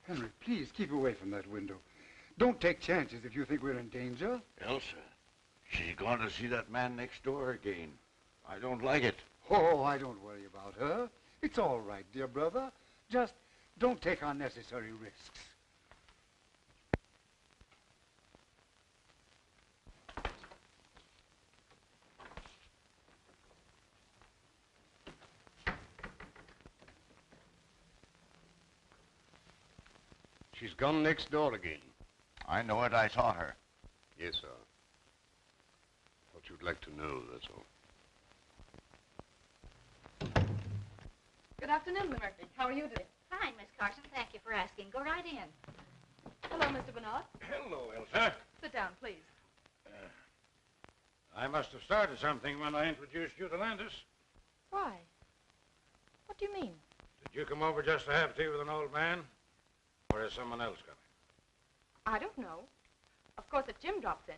Henry, please keep away from that window. Don't take chances if you think we're in danger. Elsa, she's going to see that man next door again. I don't like it. Oh, I don't worry about her. It's all right, dear brother. Just don't take unnecessary risks. She's gone next door again. I know it. I saw her. Yes, sir. Thought you'd like to know, that's all. Good afternoon, Miss Murphy. How are you today? Fine, Miss Carson. Thank you for asking. Go right in. Hello, Mr. Bernard. Hello, Elsa. Sit down, please. I must have started something when I introduced you to Landis. Why? What do you mean? Did you come over just to have tea with an old man? Or is someone else coming? I don't know. Of course, if Jim drops in.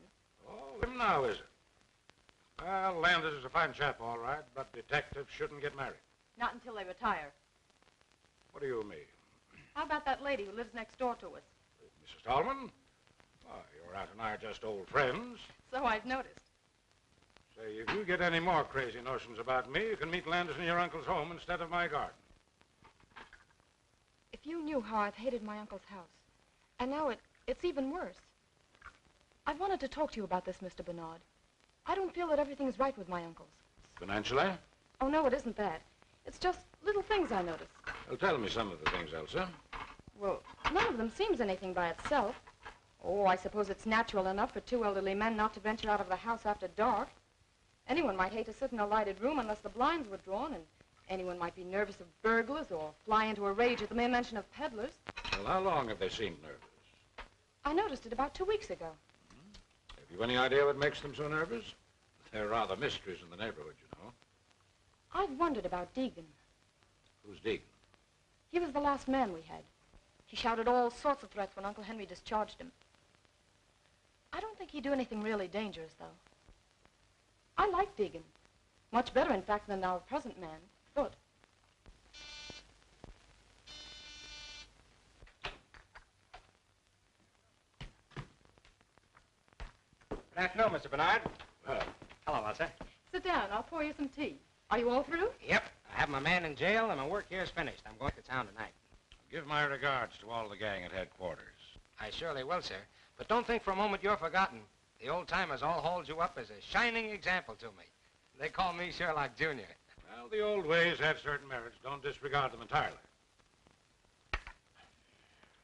Oh, him now, is it? Well, Landis is a fine chap, all right, but detectives shouldn't get married. Not until they retire. What do you mean? How about that lady who lives next door to us? Mrs. Tallman? Why, your aunt and I are just old friends. So I've noticed. Say, if you get any more crazy notions about me, you can meet Landis in your uncle's home instead of my garden. If you knew how I've hated my uncle's house, and now it's even worse. I've wanted to talk to you about this, Mr. Bernard. I don't feel that everything's right with my uncle's. Financially? Oh, no, it isn't that. It's just little things I notice. Well, tell me some of the things, Elsa. Well, none of them seems anything by itself. Oh, I suppose it's natural enough for two elderly men not to venture out of the house after dark. Anyone might hate to sit in a lighted room unless the blinds were drawn, and anyone might be nervous of burglars or fly into a rage at the mere mention of peddlers. Well, how long have they seemed nervous? I noticed it about 2 weeks ago. Have you any idea what makes them so nervous? They're rather mysteries in the neighborhood, you know. I've wondered about Deegan. Who's Deegan? He was the last man we had. He shouted all sorts of threats when Uncle Henry discharged him. I don't think he'd do anything really dangerous, though. I like Deegan. Much better, in fact, than our present man, Foot. Good afternoon, Mr. Bernard. Well, Hello, Elsa. Sit down. I'll pour you some tea. Are you all through? Yep. I have my man in jail, and my work here is finished. I'm going to town tonight. give my regards to all the gang at headquarters. I surely will, sir. But don't think for a moment you're forgotten. The old-timers all hold you up as a shining example to me. They call me Sherlock Jr. Well, the old ways had certain merits. Don't disregard them entirely.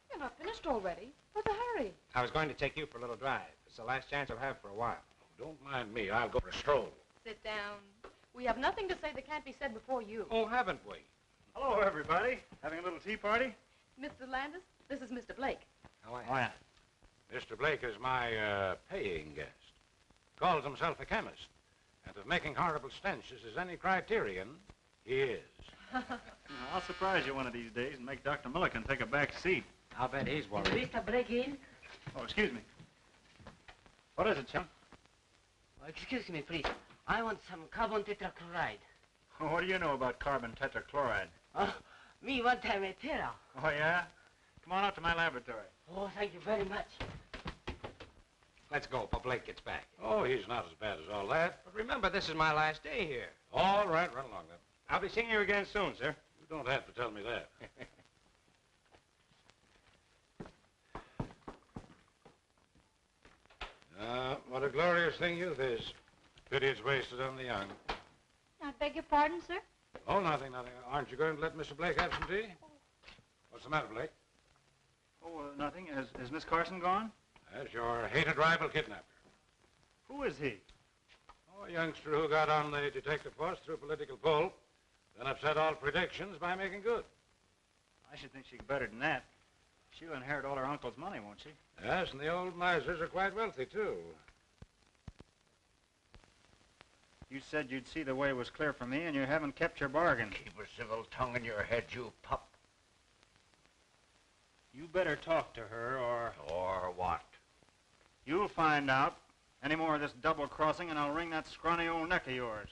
You're not finished already. What's the hurry? I was going to take you for a little drive. It's the last chance I'll have for a while. Don't mind me. I'll go for a stroll. Sit down. We have nothing to say that can't be said before you. Oh, haven't we? Hello, everybody. Having a little tea party? Mr. Landis, this is Mr. Blake. Oh, yeah. Mr. Blake is my paying guest. Calls himself a chemist. And if making horrible stenches is any criterion, he is. I'll surprise you one of these days and make Dr. Milliken take a back seat. I'll bet he's worried. Mr. Break in? Oh, excuse me. What is it, chum? Oh, excuse me, please. I want some carbon tetrachloride. Oh, what do you know about carbon tetrachloride? Oh, me want a material. Oh, yeah? Come on out to my laboratory. Oh, thank you very much. Let's go before Blake gets back. Oh, he's not as bad as all that. But remember, this is my last day here. All right, run along then. I'll be seeing you again soon, sir. You don't have to tell me that. What a glorious thing youth is. Pity it's wasted on the young. I beg your pardon, sir? Oh, nothing, nothing. Aren't you going to let Mr. Blake have some tea? What's the matter, Blake? Oh, nothing. Has Miss Carson gone? That's your hated rival kidnapper. Who is he? Oh, a youngster who got on the detective force through political pull, then upset all predictions by making good. I should think she's better than that. She'll inherit all her uncle's money, won't she? Yes, and the old misers are quite wealthy, too. You said you'd see the way was clear for me, and you haven't kept your bargain. Keep a civil tongue in your head, you pup. You better talk to her, or... Or what? You'll find out. Any more of this double-crossing, and I'll wring that scrawny old neck of yours.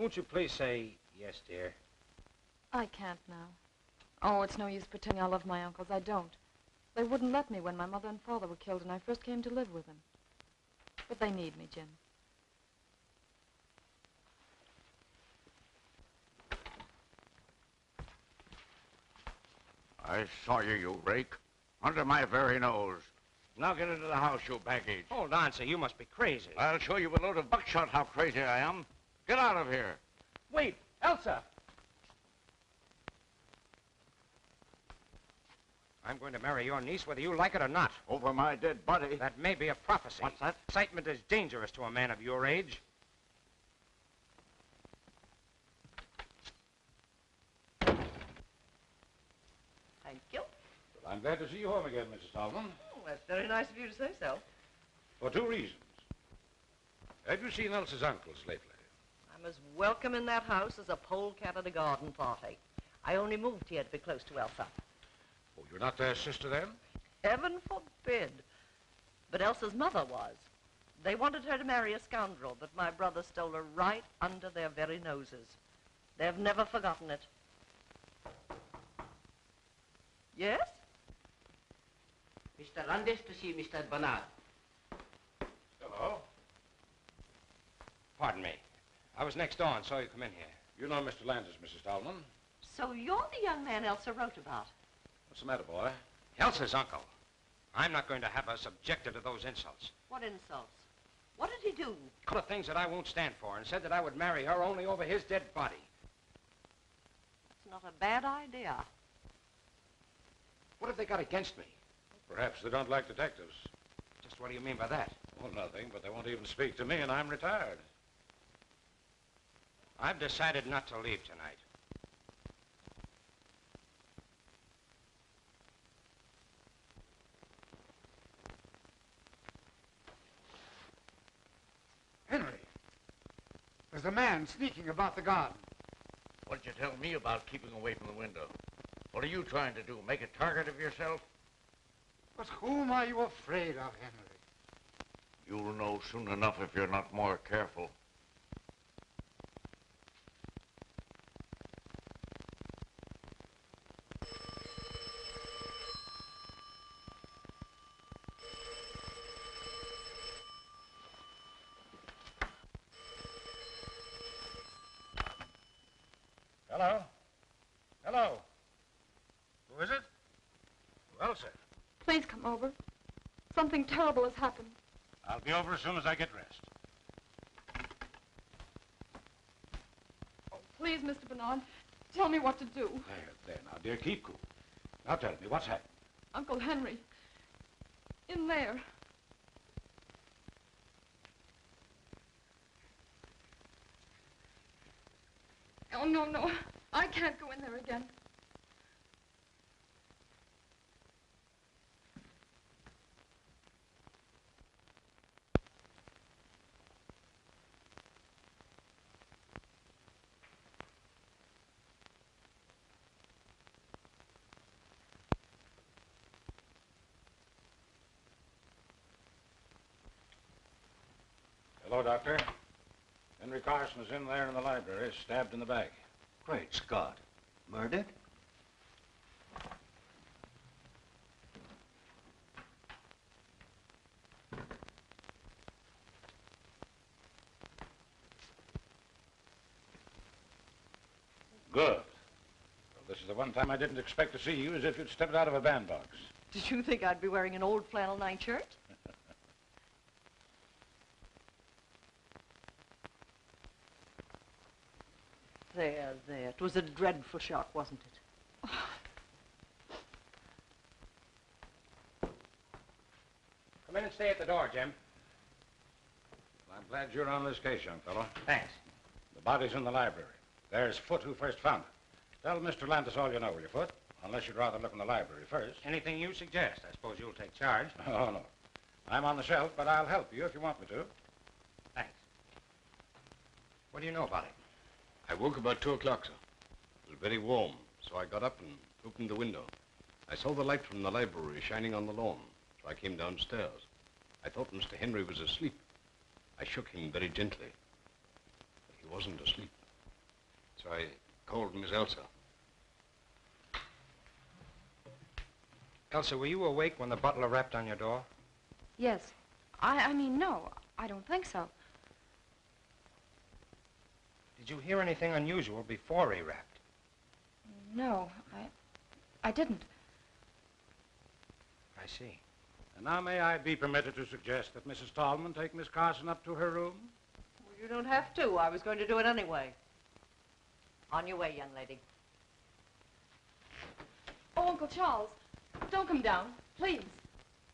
won't you please say yes, dear? I can't now. Oh, it's no use pretending I love my uncles. I don't. They wouldn't let me when my mother and father were killed and I first came to live with them. But they need me, Jim. I saw you, you rake. Under my very nose. Now get into the house, you baggage. Hold on, sir. You must be crazy. I'll show you with a load of buckshot how crazy I am. Get out of here. Wait, Elsa! I'm going to marry your niece whether you like it or not. Over my dead body. That may be a prophecy. What's that? Excitement is dangerous to a man of your age. Thank you. Well, I'm glad to see you home again, Mrs. Tallman. Oh, that's very nice of you to say so. For two reasons. Have you seen Elsa's uncles lately? I'm as welcome in that house as a polecat at a garden party. I only moved here to be close to Elsa. Oh, you're not their sister, then? Heaven forbid. But Elsa's mother was. They wanted her to marry a scoundrel, but my brother stole her right under their very noses. They've never forgotten it. Yes? Mr. Landis to see Mr. Bernard. Hello. Pardon me. I was next door and saw you come in here. You know Mr. Landis, Mrs. Tallman. So you're the young man Elsa wrote about? What's the matter, boy? Elsa's uncle. I'm not going to have her subjected to those insults. What insults? What did he do? A couple of things that I won't stand for, and said that I would marry her only over his dead body. It's not a bad idea. What have they got against me? Perhaps they don't like detectives. Just what do you mean by that? Well, nothing, but they won't even speak to me, and I'm retired. I've decided not to leave tonight. Henry, there's a man sneaking about the garden. What'd you tell me about keeping away from the window? What are you trying to do, make a target of yourself? But whom are you afraid of, Henry? You'll know soon enough if you're not more careful. Hello? Hello? Who is it? Well, sir. Please come over. Something terrible has happened. I'll be over as soon as I get dressed. Oh, please, Mr. Bernard, tell me what to do. There, now, dear, keep cool. Now tell me, what's happened? Uncle Henry, in there. Oh, no. I can't go in there again. Hello, Doctor. Henry Carson is in there in the library, stabbed in the back. Great Scott. Murdered? Good. Well, this is the one time I didn't expect to see you, as if you'd stepped out of a bandbox. Did you think I'd be wearing an old flannel nightshirt? There. It was a dreadful shock, wasn't it? Come in and stay at the door, Jim. Well, I'm glad you're on this case, young fellow. Thanks. The body's in the library. There's Foot who first found it. Tell Mr. Landis all you know, will you, Foot? Unless you'd rather look in the library first. Anything you suggest. I suppose you'll take charge. Oh, no. I'm on the shelf, but I'll help you if you want me to. Thanks. What do you know about it? I woke about 2 o'clock, sir. It was very warm, so I got up and opened the window. I saw the light from the library shining on the lawn, so I came downstairs. I thought Mr. Henry was asleep. I shook him very gently, but he wasn't asleep. I called Miss Elsa. Elsa, were you awake when the butler rapped on your door? Yes. I mean, no, I don't think so. Did you hear anything unusual before he rapped? No, I didn't. I see. And now may I be permitted to suggest that Mrs. Tallman take Miss Carson up to her room? Well, you don't have to. I was going to do it anyway. On your way, young lady. Oh, Uncle Charles, don't come down, please.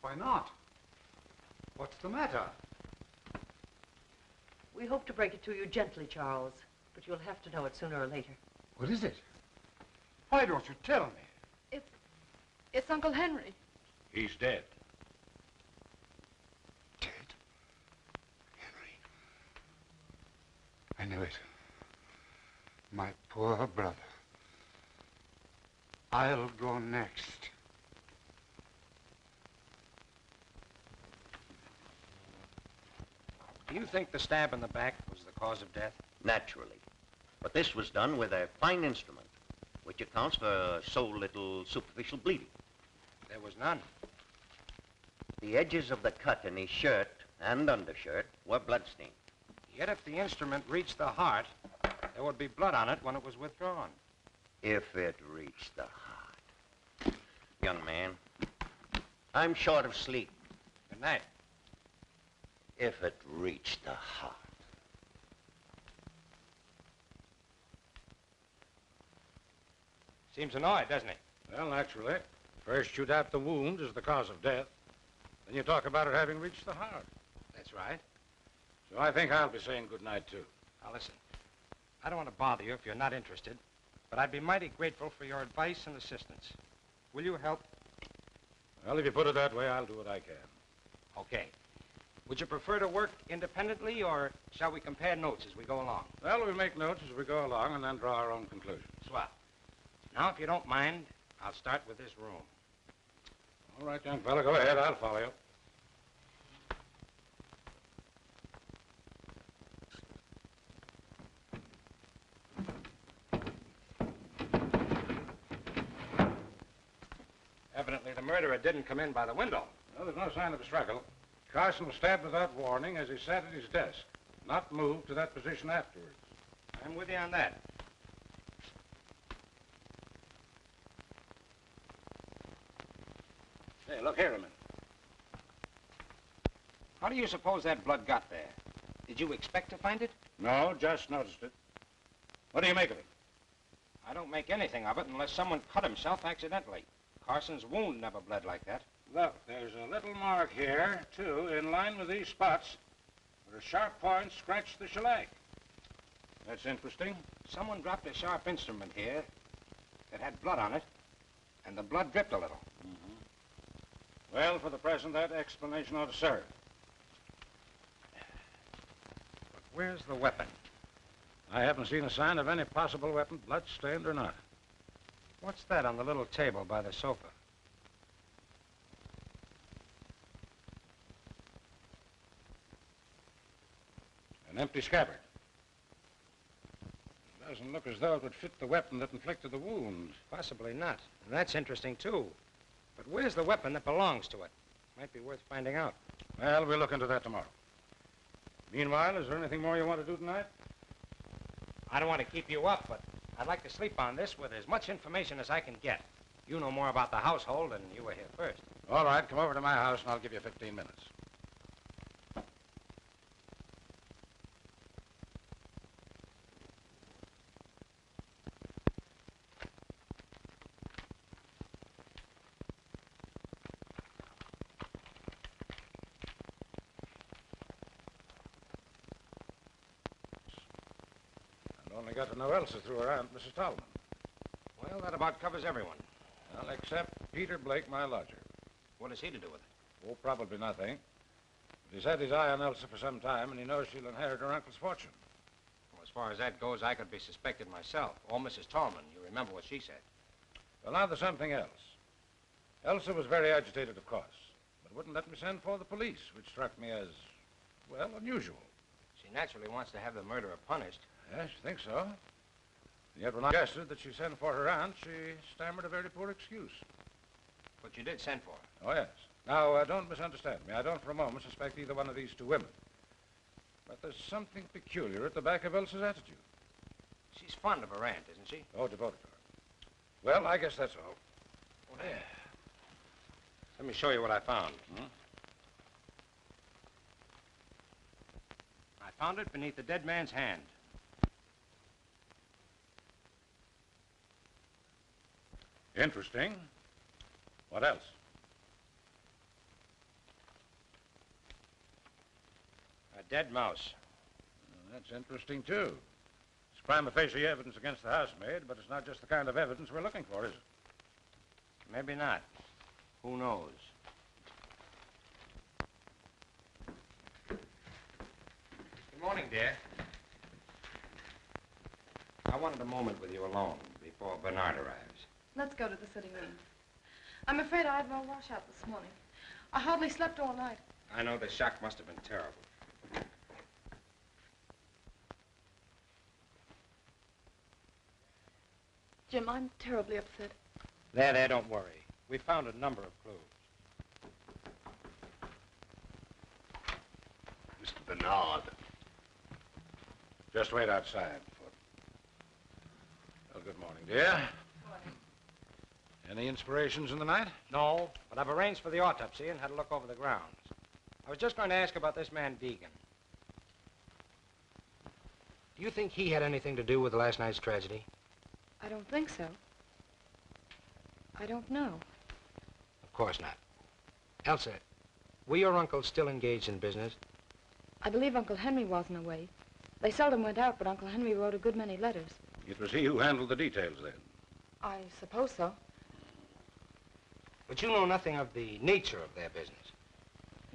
Why not? What's the matter? We hope to break it to you gently, Charles, but you'll have to know it sooner or later. What is it? Why don't you tell me? It's Uncle Henry. He's dead. Dead? Henry. I knew it. My poor brother. I'll go next. Do you think the stab in the back was the cause of death? Naturally. But this was done with a fine instrument, which accounts for so little superficial bleeding. There was none. The edges of the cut in his shirt and undershirt were bloodstained. Yet if the instrument reached the heart, there would be blood on it when it was withdrawn. If it reached the heart. Young man, I'm short of sleep. Good night. If it reached the heart. Seems annoyed, doesn't he? Well, naturally. First you doubt the wound is the cause of death. Then you talk about it having reached the heart. That's right. So I think I'll be saying good night, too. Now, listen. I don't want to bother you if you're not interested, but I'd be mighty grateful for your advice and assistance. Will you help? Well, if you put it that way, I'll do what I can. Okay. Would you prefer to work independently, or shall we compare notes as we go along? Well, we'll make notes as we go along and then draw our own conclusions. Swell. Now, if you don't mind, I'll start with this room. All right, young fella, go ahead. I'll follow you. Evidently, the murderer didn't come in by the window. Well, there's no sign of a struggle. Carson was stabbed without warning as he sat at his desk, not moved to that position afterwards. I'm with you on that. Hey, look here a minute. How do you suppose that blood got there? Did you expect to find it? No, just noticed it. What do you make of it? I don't make anything of it unless someone cut himself accidentally. Carson's wound never bled like that. Look, there's a little mark here, too, in line with these spots, where a sharp point scratched the shellac. That's interesting. Someone dropped a sharp instrument here that had blood on it, and the blood dripped a little. Mm-hmm. Well, for the present, that explanation ought to serve. But where's the weapon? I haven't seen a sign of any possible weapon, blood-stained or not. What's that on the little table by the sofa? An empty scabbard. Doesn't look as though it would fit the weapon that inflicted the wound. Possibly not. And that's interesting, too. But where's the weapon that belongs to it? Might be worth finding out. Well, we'll look into that tomorrow. Meanwhile, is there anything more you want to do tonight? I don't want to keep you up, but I'd like to sleep on this with as much information as I can get. You know more about the household, and you were here first. All right, come over to my house, and I'll give you 15 minutes. Only got to know Elsa through her aunt, Mrs. Tallman. Well, that about covers everyone. Well, except Peter Blake, my lodger. What has he to do with it? Oh, probably nothing. But he's had his eye on Elsa for some time, and he knows she'll inherit her uncle's fortune. Well, as far as that goes, I could be suspected myself. Or Mrs. Tallman. You remember what she said. Well, now there's something else. Elsa was very agitated, of course, but wouldn't let me send for the police, which struck me as, well, unusual. She naturally wants to have the murderer punished. Yes, you think so? Yet when I suggested that she send for her aunt, she stammered a very poor excuse. But you did send for her. Oh, yes. Now, don't misunderstand me. I don't for a moment suspect either one of these two women. But there's something peculiar at the back of Elsa's attitude. She's fond of her aunt, isn't she? Oh, devoted to her. Well, I guess that's all. Oh, there. Let me show you what I found. I found it beneath the dead man's hand. Interesting. What else? A dead mouse. Well, that's interesting, too. It's prima facie evidence against the housemaid, but it's not just the kind of evidence we're looking for, is it? Maybe not. Who knows? Good morning, dear. I wanted a moment with you alone before Bernard arrives. Let's go to the sitting room. I'm afraid I had no washout this morning. I hardly slept all night. I know the shock must have been terrible. Jim, I'm terribly upset. There, don't worry. We found a number of clues. Mr. Bernard. Just wait outside. Well, good morning, dear. Any inspirations in the night? No, but I've arranged for the autopsy and had a look over the grounds. I was just going to ask about this man Deegan. Do you think he had anything to do with last night's tragedy? I don't think so. I don't know. Of course not. Elsa, were your uncles still engaged in business? I believe Uncle Henry wasn't away. They seldom went out, but Uncle Henry wrote a good many letters. It was he who handled the details, then? I suppose so. But you know nothing of the nature of their business.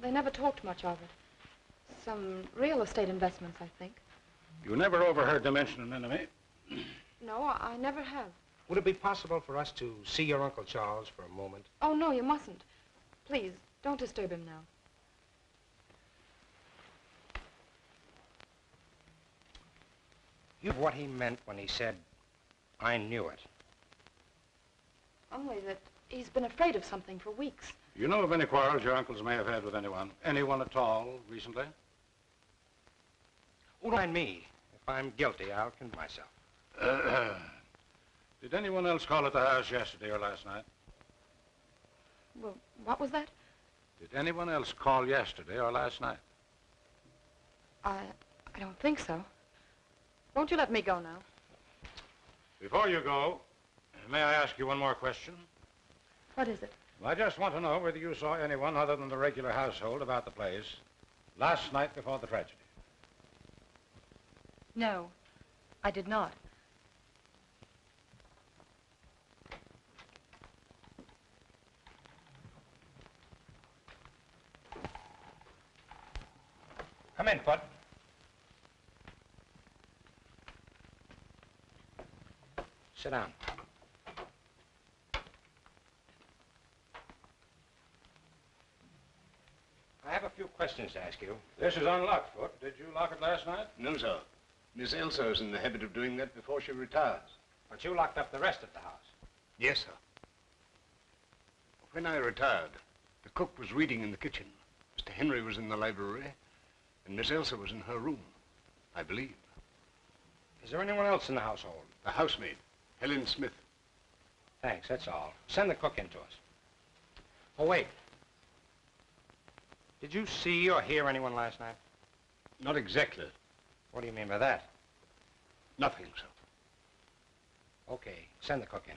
They never talked much of it. Some real estate investments, I think. You never overheard them mention an enemy? No, I never have. Would it be possible for us to see your Uncle Charles for a moment? Oh, no, you mustn't. Please, don't disturb him now. You know what he meant when he said, I knew it. Only that he's been afraid of something for weeks. You know of any quarrels your uncles may have had with anyone? Anyone at all, recently? Don't mind me. If I'm guilty, I'll condemn myself. Did anyone else call at the house yesterday or last night? Well, what was that? Did anyone else call yesterday or last night? I don't think so. Won't you let me go now? Before you go, may I ask you one more question? What is it? I just want to know whether you saw anyone other than the regular household about the place last night before the tragedy. No, I did not. Come in, Foot. Sit down. I have a few questions to ask you. This is unlocked, Foot. Did you lock it last night? No, sir. Miss Elsa is in the habit of doing that before she retires. But you locked up the rest of the house. Yes, sir. When I retired, the cook was reading in the kitchen. Mr. Henry was in the library, and Miss Elsa was in her room, I believe. Is there anyone else in the household? The housemaid, Helen Smith. Thanks, that's all. Send the cook in to us. Oh, wait. Did you see or hear anyone last night? Not exactly. What do you mean by that? Nothing, sir. Okay, send the cook in.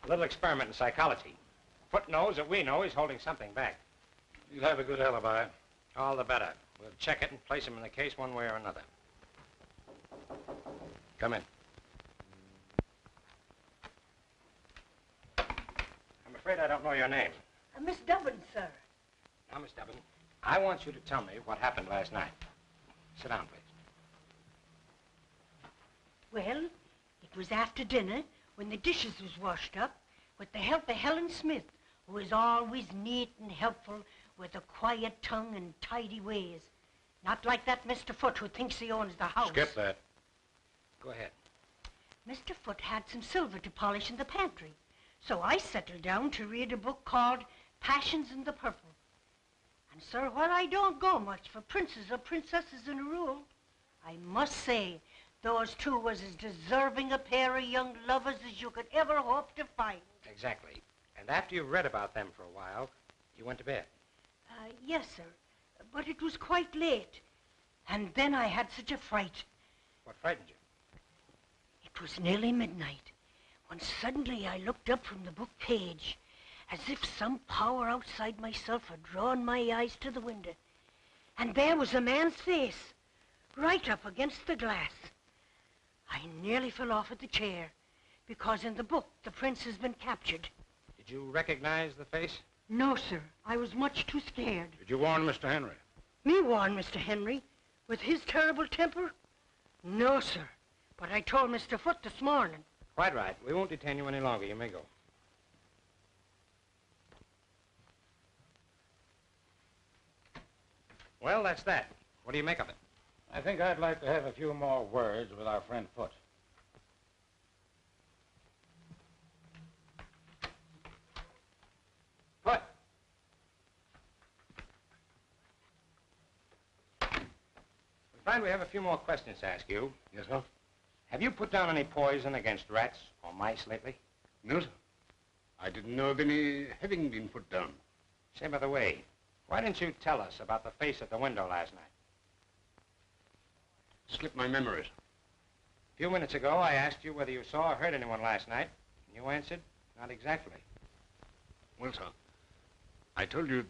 A little experiment in psychology. Foot knows that we know he's holding something back. You'll have a good alibi. All the better. We'll check it and place him in the case one way or another. Come in. I'm afraid I don't know your name. Miss Dubbin, sir. Now, Miss Dubbin, I want you to tell me what happened last night. Sit down, please. Well, it was after dinner when the dishes was washed up with the help of Helen Smith, who is always neat and helpful with a quiet tongue and tidy ways. Not like that Mr. Foote who thinks he owns the house. Skip that. Go ahead. Mr. Foote had some silver to polish in the pantry, so I settled down to read a book called Passions in the Purple. And, sir, while I don't go much for princes or princesses in a rule, I must say those two was as deserving a pair of young lovers as you could ever hope to find. Exactly. And after you read about them for a while, you went to bed. Yes, sir, but it was quite late. And then I had such a fright. What frightened you? It was nearly midnight when suddenly I looked up from the book page as if some power outside myself had drawn my eyes to the window. And there was a man's face, right up against the glass. I nearly fell off at the chair, because in the book the prince has been captured. Did you recognize the face? No, sir. I was much too scared. Did you warn Mr. Henry? Me warn Mr. Henry? With his terrible temper? No, sir. But I told Mr. Foote this morning. Quite right. We won't detain you any longer. You may go. Well, that's that. What do you make of it? I think I'd like to have a few more words with our friend Foote. Foote. We find we have a few more questions to ask you. Yes, sir? Have you put down any poison against rats or mice lately? No, sir. I didn't know of any having been put down. Say, by the way, why didn't you tell us about the face at the window last night? Slipped my memories. A few minutes ago, I asked you whether you saw or heard anyone last night, and you answered, not exactly. Well, sir, I told you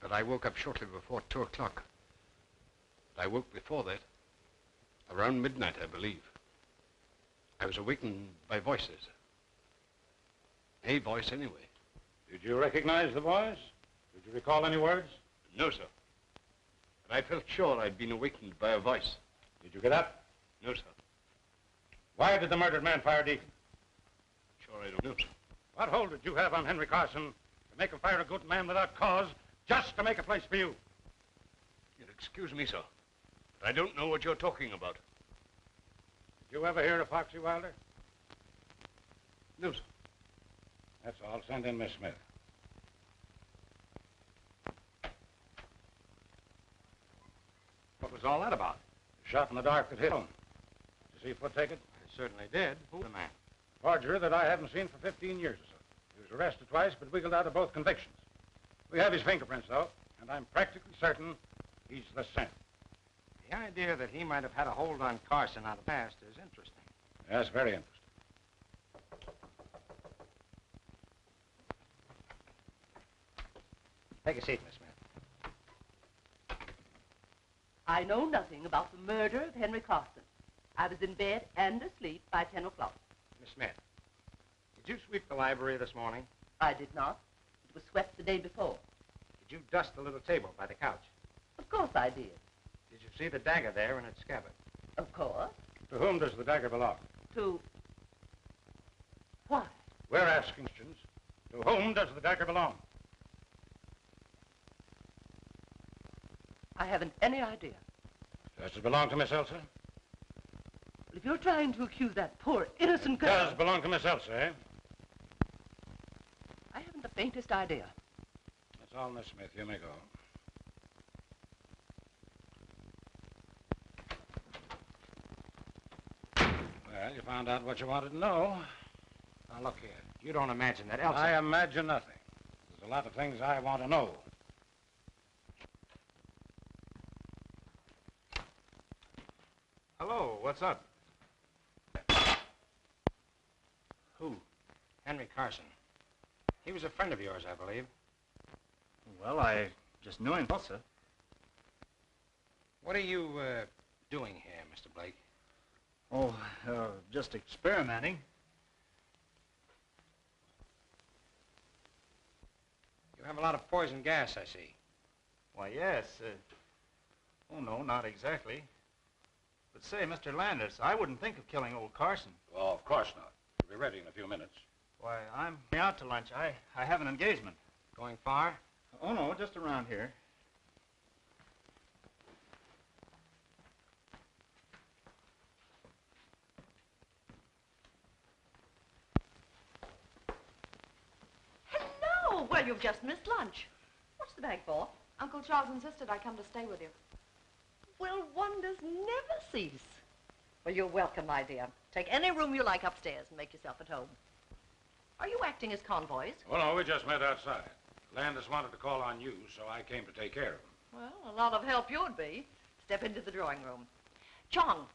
that I woke up shortly before 2 o'clock. But I woke before that, around midnight, I believe. I was awakened by voices. A voice, anyway. Did you recognize the voice? Did you recall any words? No, sir. But I felt sure I'd been awakened by a voice. Did you get up? No, sir. Why did the murdered man fire Deacon? Sure I don't know, sir. What hold did you have on Henry Carson to make him fire a good man without cause, just to make a place for you? You'll excuse me, sir, but I don't know what you're talking about. Did you ever hear of Foxy Wilder? No, sir. That's all. Send in Miss Smith. What was all that about? The shot in the dark that hit him. Did you see Foote take it? I certainly did. Who's the man? Forger that I haven't seen for 15 years or so. He was arrested twice, but wiggled out of both convictions. We have his fingerprints, though, and I'm practically certain he's the same. The idea that he might have had a hold on Carson out of the past is interesting. Yes, very interesting. Take a seat, Miss Smith. I know nothing about the murder of Henry Carson. I was in bed and asleep by 10 o'clock. Miss Smith, did you sweep the library this morning? I did not. It was swept the day before. Did you dust the little table by the couch? Of course I did. Did you see the dagger there in its scabbard? Of course. To whom does the dagger belong? To... Why? We're asking questions. To whom does the dagger belong? I haven't any idea. Does it belong to Miss Elsa? Well, if you're trying to accuse that poor innocent girl... Does belong to Miss Elsa, eh? I haven't the faintest idea. That's all, Miss Smith. You may go. Well, you found out what you wanted to know. Now, look here. You don't imagine that Elsa... I imagine nothing. There's a lot of things I want to know. Hello, what's up? Who? Henry Carson. He was a friend of yours, I believe. Well, I just knew him, sir. What are you, doing here, Mr. Blake? Oh, just experimenting. You have a lot of poison gas, I see. Why, yes. Oh, no, not exactly. But say, Mr. Landis, I wouldn't think of killing old Carson. Well, of course not. We'll be ready in a few minutes. Why, I'm out to lunch. I have an engagement. Going far? Oh, no, just around here. Well, you've just missed lunch. What's the bag for? Uncle Charles insisted I come to stay with you. Well, wonders never cease. Well, you're welcome, my dear. Take any room you like upstairs and make yourself at home. Are you acting as convoys? Oh, no, we just met outside. Landis wanted to call on you, so I came to take care of him. Well, a lot of help you'd be. Step into the drawing room. Chong,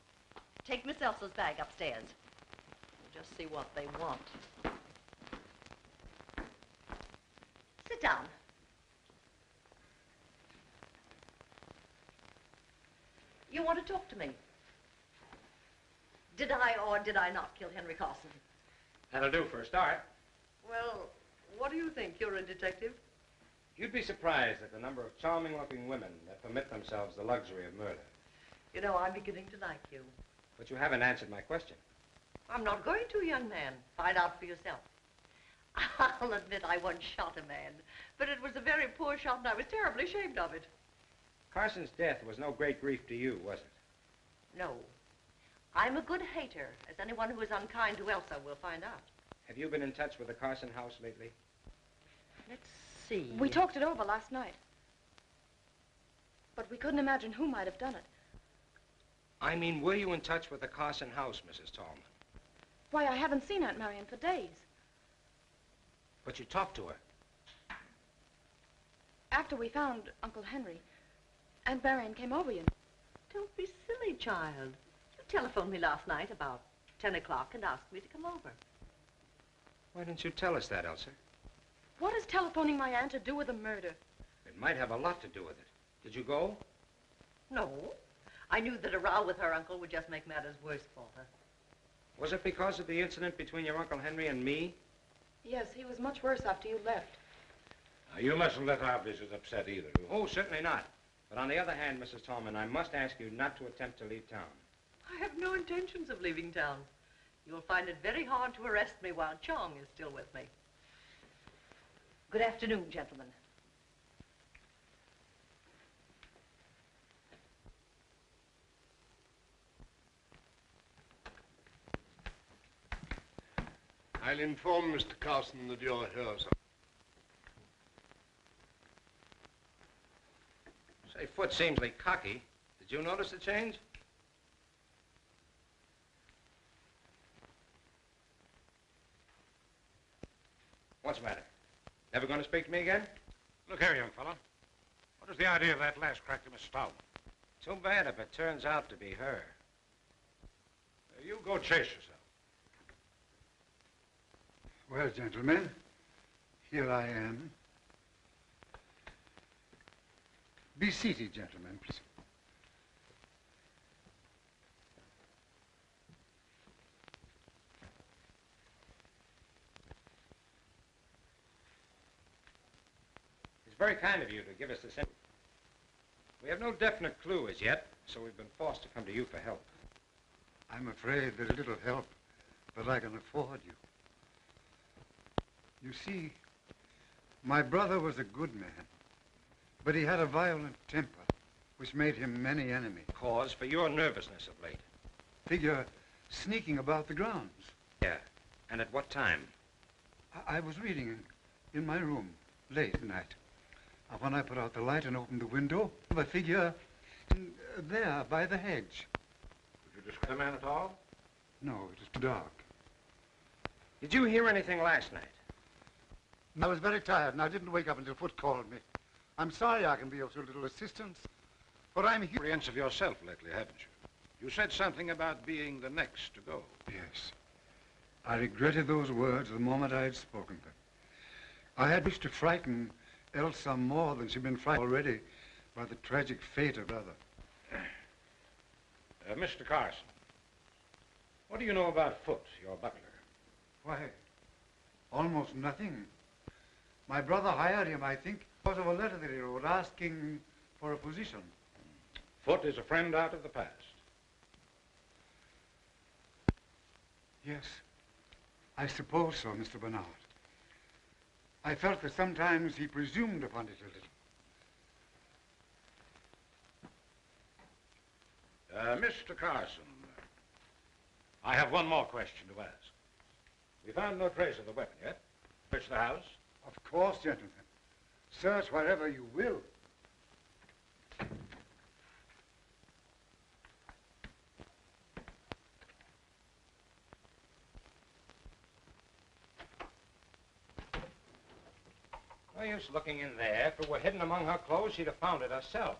take Miss Elsa's bag upstairs. We'll just see what they want. Sit down. You want to talk to me? Did I or did I not kill Henry Carson? That'll do for a start. Well, what do you think? You're a detective? You'd be surprised at the number of charming-looking women that permit themselves the luxury of murder. You know, I'm beginning to like you. But you haven't answered my question. I'm not going to, young man. Find out for yourself. I'll admit I once shot a man, but it was a very poor shot and I was terribly ashamed of it. Carson's death was no great grief to you, was it? No. I'm a good hater, as anyone who is unkind to Elsa will find out. Have you been in touch with the Carson house lately? Let's see. We talked it over last night. But we couldn't imagine who might have done it. I mean, were you in touch with the Carson house, Mrs. Tallman? Why, I haven't seen Aunt Marion for days. But you talked to her. After we found Uncle Henry, Aunt Marion came over, you know. Don't be silly, child. You telephoned me last night about 10 o'clock and asked me to come over. Why didn't you tell us that, Elsa? What has telephoning my aunt to do with the murder? It might have a lot to do with it. Did you go? No. I knew that a row with her uncle would just make matters worse for her. Was it because of the incident between your Uncle Henry and me? Yes, he was much worse after you left. Now, you mustn't let our visit upset either. Oh, certainly not. But on the other hand, Mrs. Tallman, I must ask you not to attempt to leave town. I have no intentions of leaving town. You'll find it very hard to arrest me while Chong is still with me. Good afternoon, gentlemen. I'll inform Mr. Carson that you're here, sir. Say, Foot seems like cocky. Did you notice the change? What's the matter? Never going to speak to me again? Look here, young fella. What is the idea of that last crack to Miss Tallman? Too bad if it turns out to be her. You go chase yourself. Well, gentlemen, here I am. Be seated, gentlemen, please. It's very kind of you to give us this info. We have no definite clue as yet, so we've been forced to come to you for help. I'm afraid there's little help that I can afford you. You see, my brother was a good man, but he had a violent temper, which made him many enemies. Cause for your nervousness of late. Figure sneaking about the grounds. Yeah. And at what time? I was reading in my room late at night. When I put out the light and opened the window, I figure there by the hedge. Did you describe the man at all? No, it was too dark. Did you hear anything last night? I was very tired and I didn't wake up until Foot called me. I'm sorry I can be of so little assistance, but I'm here. Apprehensive yourself lately, haven't you? You said something about being the next to go. Yes. I regretted those words the moment I had spoken them. I had wished to frighten Elsa more than she'd been frightened already by the tragic fate of her brother. Mr. Carson, what do you know about Foot, your butler? Why, almost nothing. My brother hired him, I think, because of a letter that he wrote asking for a position. Foot is a friend out of the past. Yes, I suppose so, Mr. Bernard. I felt that sometimes he presumed upon it a little. Mr. Carson, I have one more question to ask. We found no trace of the weapon yet. Searched the house? Of course, gentlemen. Search wherever you will. No use looking in there. If it were hidden among her clothes, she'd have found it herself.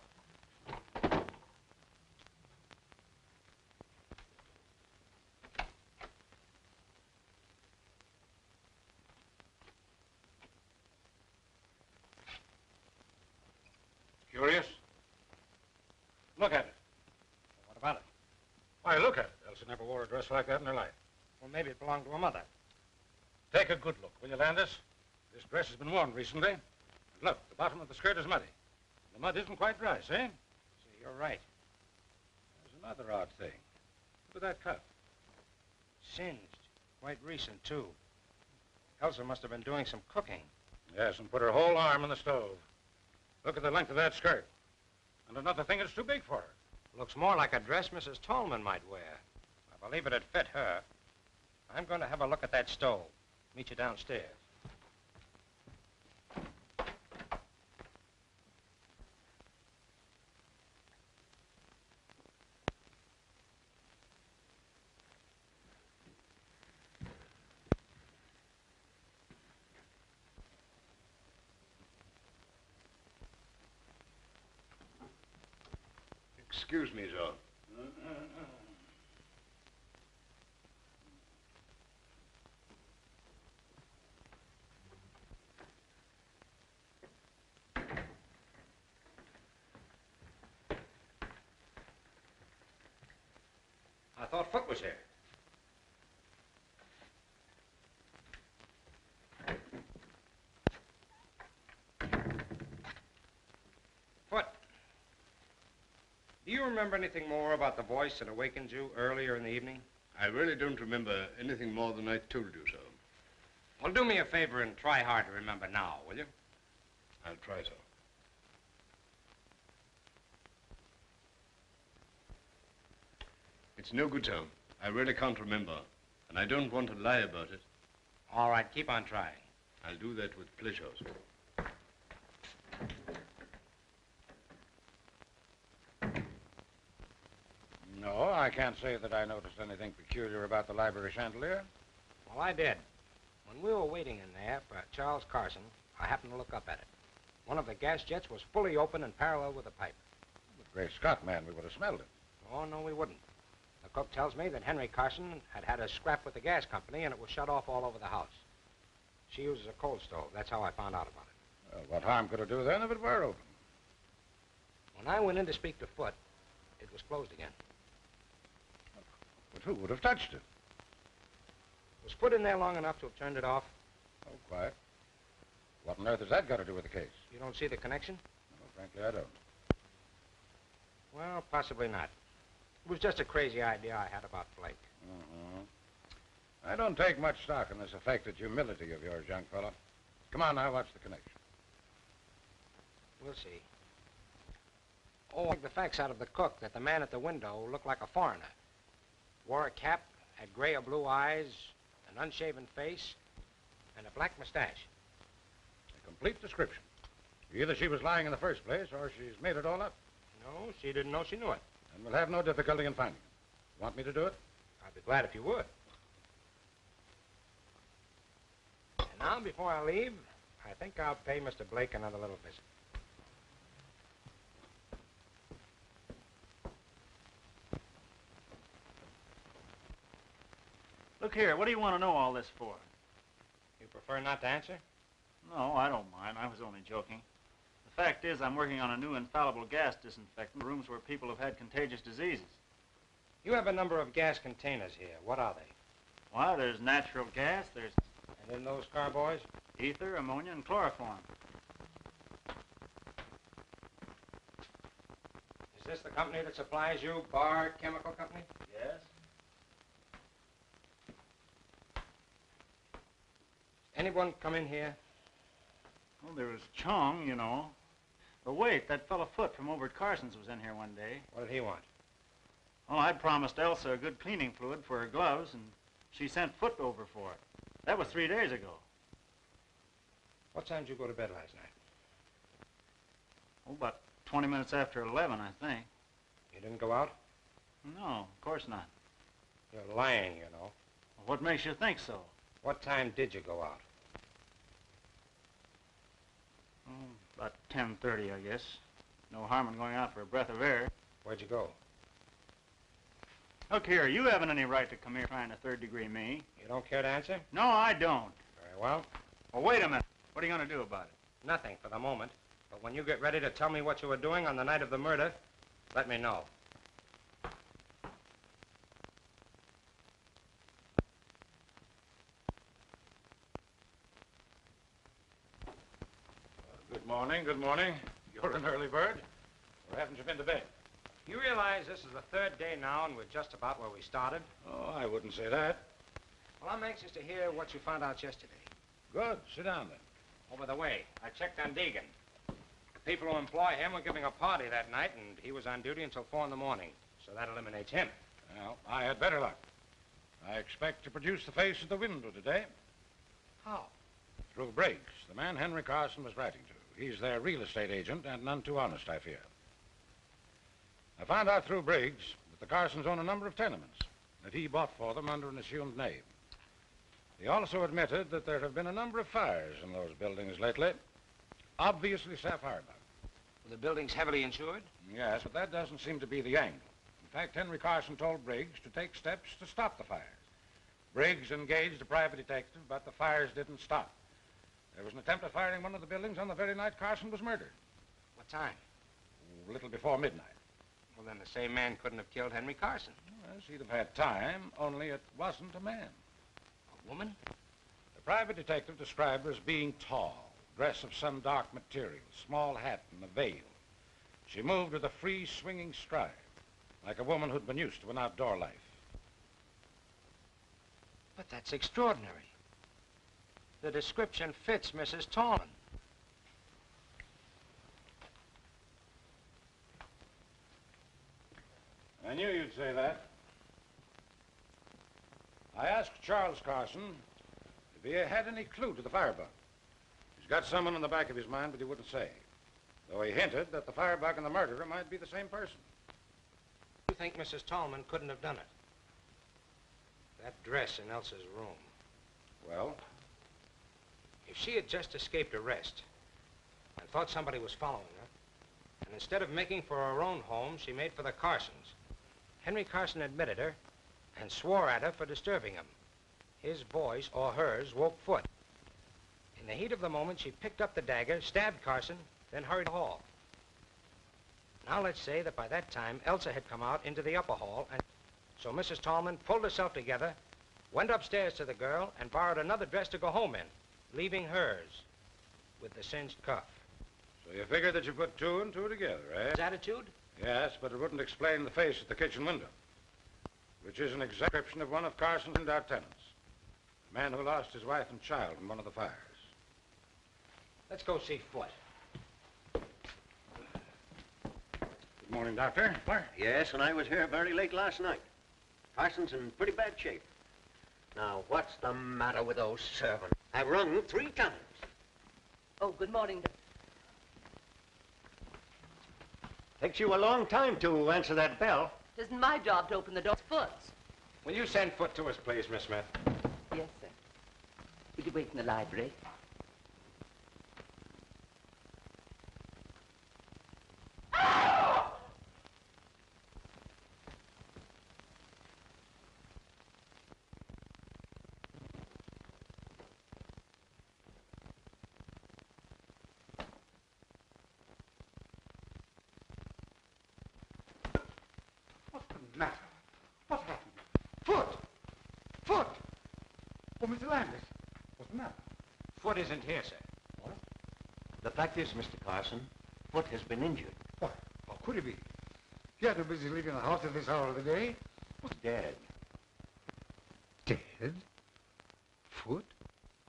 Curious? Look at it. What about it? Why, look at it. Elsa never wore a dress like that in her life. Well, maybe it belonged to her mother. Take a good look, will you, Landis? This dress has been worn recently. And look, the bottom of the skirt is muddy. The mud isn't quite dry, see? See, you're right. There's another odd thing. Look at that cut. Singed. Quite recent, too. Elsa must have been doing some cooking. Yes, and put her whole arm in the stove. Look at the length of that skirt. And another thing, it's too big for her. Looks more like a dress Mrs. Tallman might wear. I believe it'd fit her. I'm going to have a look at that stove. Meet you downstairs. Excuse me, sir. I thought Foot was here. Foot. Do you remember anything more about the voice that awakened you earlier in the evening? I really don't remember anything more than I told you, sir. Well, do me a favor and try hard to remember now, will you? I'll try, sir. It's no good, sir. I really can't remember, and I don't want to lie about it. All right, keep on trying. I'll do that with pleasure, sir. No, I can't say that I noticed anything peculiar about the library chandelier. Well, I did. When we were waiting in there for Charles Carson, I happened to look up at it. One of the gas jets was fully open and parallel with the pipe. But Great Scott, man, we would have smelled it. Oh, no, we wouldn't. The cook tells me that Henry Carson had a scrap with the gas company and it was shut off all over the house. She uses a coal stove. That's how I found out about it. Well, what harm could it do then if it were open? When I went in to speak to Foot, it was closed again. But who would have touched it? Was Foot in there long enough to have turned it off? Oh, quiet. What on earth has that got to do with the case? You don't see the connection? No, frankly, I don't. Well, possibly not. It was just a crazy idea I had about Blake. I don't take much stock in this affected humility of yours, young fella. Come on now, what's the connection? We'll see. Oh, I took the facts out of the cook that the man at the window looked like a foreigner. Wore a cap, had gray or blue eyes, an unshaven face, and a black mustache. A complete description. Either she was lying in the first place, or she's made it all up. No, she didn't know she knew it. And we'll have no difficulty in finding it. Want me to do it? I'd be glad if you would. And now, before I leave, I think I'll pay Mr. Blake another little visit. Look here, what do you want to know all this for? You prefer not to answer? No, I don't mind. I was only joking. The fact is, I'm working on a new infallible gas disinfectant for rooms where people have had contagious diseases. You have a number of gas containers here. What are they? Well, there's natural gas, there's And in those carboys? ether, ammonia, and chloroform. Is this the company that supplies you, Bar Chemical Company? Yes? Anyone come in here? Well, there was Chong, you know. But wait, that fellow Foot from over at Carson's was in here one day. What did he want? Well, I'd promised Elsa a good cleaning fluid for her gloves, and she sent Foot over for it. That was 3 days ago. What time did you go to bed last night? Oh, about 20 minutes after 11, I think. You didn't go out? No, of course not. You're lying, you know. What makes you think so? What time did you go out? Oh, about 10:30, I guess. No harm in going out for a breath of air. Where'd you go? Look here, you haven't any right to come here trying to third-degree me. You don't care to answer? No, I don't. Very well. Well, wait a minute. What are you going to do about it? Nothing for the moment. But when you get ready to tell me what you were doing on the night of the murder, let me know. Good morning, good morning. You're an early bird. Or haven't you been to bed? You realize this is the third day now and we're just about where we started? Oh, I wouldn't say that. Well, I'm anxious to hear what you found out yesterday. Good. Sit down, then. Oh, by the way, I checked on Deegan. The people who employ him were giving a party that night, and he was on duty until 4 in the morning. So that eliminates him. Well, I had better luck. I expect to produce the face at the window today. How? Through Briggs, the man Henry Carson was writing to. He's their real estate agent, and none too honest, I fear. I found out through Briggs that the Carsons own a number of tenements that he bought for them under an assumed name. He also admitted that there have been a number of fires in those buildings lately. Obviously sapphire bug. Were the buildings heavily insured? Yes, but that doesn't seem to be the angle. In fact, Henry Carson told Briggs to take steps to stop the fires. Briggs engaged a private detective, but the fires didn't stop. There was an attempt at firing one of the buildings on the very night Carson was murdered. What time? A little before midnight. Well, then the same man couldn't have killed Henry Carson. Yes, he'd have had time, only it wasn't a man. A woman? The private detective described her as being tall, dress of some dark material, small hat and a veil. She moved with a free, swinging stride, like a woman who'd been used to an outdoor life. But that's extraordinary. The description fits Mrs. Tallman. I knew you'd say that. I asked Charles Carson if he had any clue to the firebug. He's got someone in the back of his mind, but he wouldn't say. Though he hinted that the firebug and the murderer might be the same person. You think Mrs. Tallman couldn't have done it? That dress in Elsa's room. Well? If she had just escaped arrest and thought somebody was following her, and instead of making for her own home, she made for the Carsons, Henry Carson admitted her and swore at her for disturbing him. His voice, or hers, woke Foot. In the heat of the moment, she picked up the dagger, stabbed Carson, then hurried to the hall. Now let's say that by that time, Elsa had come out into the upper hall, and so Mrs. Tallman pulled herself together, went upstairs to the girl, and borrowed another dress to go home in, leaving hers with the cinched cuff. So you figured that you put two and two together, eh? His attitude? Yes, but it wouldn't explain the face at the kitchen window, which is an exact description of one of Carson's tenants. A man who lost his wife and child in one of the fires. Let's go see Foot. Good morning, Doctor. Yes, and I was here very late last night. Carson's in pretty bad shape. Now, what's the matter with those servants? I've rung 3 times. Oh, good morning. Takes you a long time to answer that bell. It isn't my job to open the door. It's Foot's. Will you send Foot to us, please, Miss Smith? Yes, sir. Would you wait in the library? Matter? What happened? Foot! Foot! Oh, Mr. Landis, what's the matter? Foot isn't here, sir. What? The fact is, Mr. Carson, Foot has been injured. What? How could he be? He had no business leaving the house at this hour of the day. He's dead. Dead? Foot?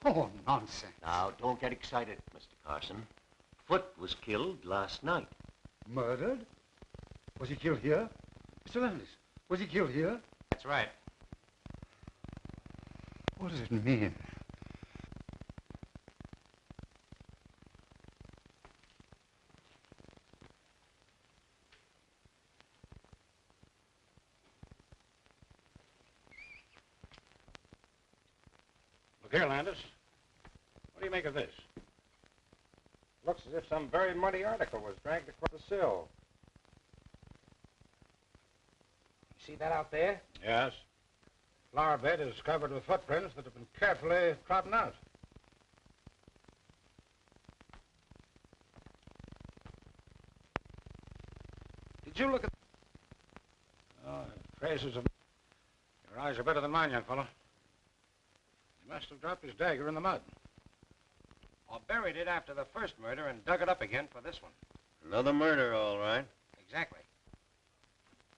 Oh, nonsense. Now, don't get excited, Mr. Carson. Foot was killed last night. Murdered? Was he killed here? Mr. Landis, was he killed here? That's right. What does it mean? Look here, Landis. What do you make of this? Looks as if some very muddy article was dragged across the sill. You see that out there? Yes. Flower bed is covered with footprints that have been carefully trodden out. Did you look at... Oh, traces of... Your eyes are better than mine, young fellow. He must have dropped his dagger in the mud. Or buried it after the first murder and dug it up again for this one. Another murder, all right. Exactly.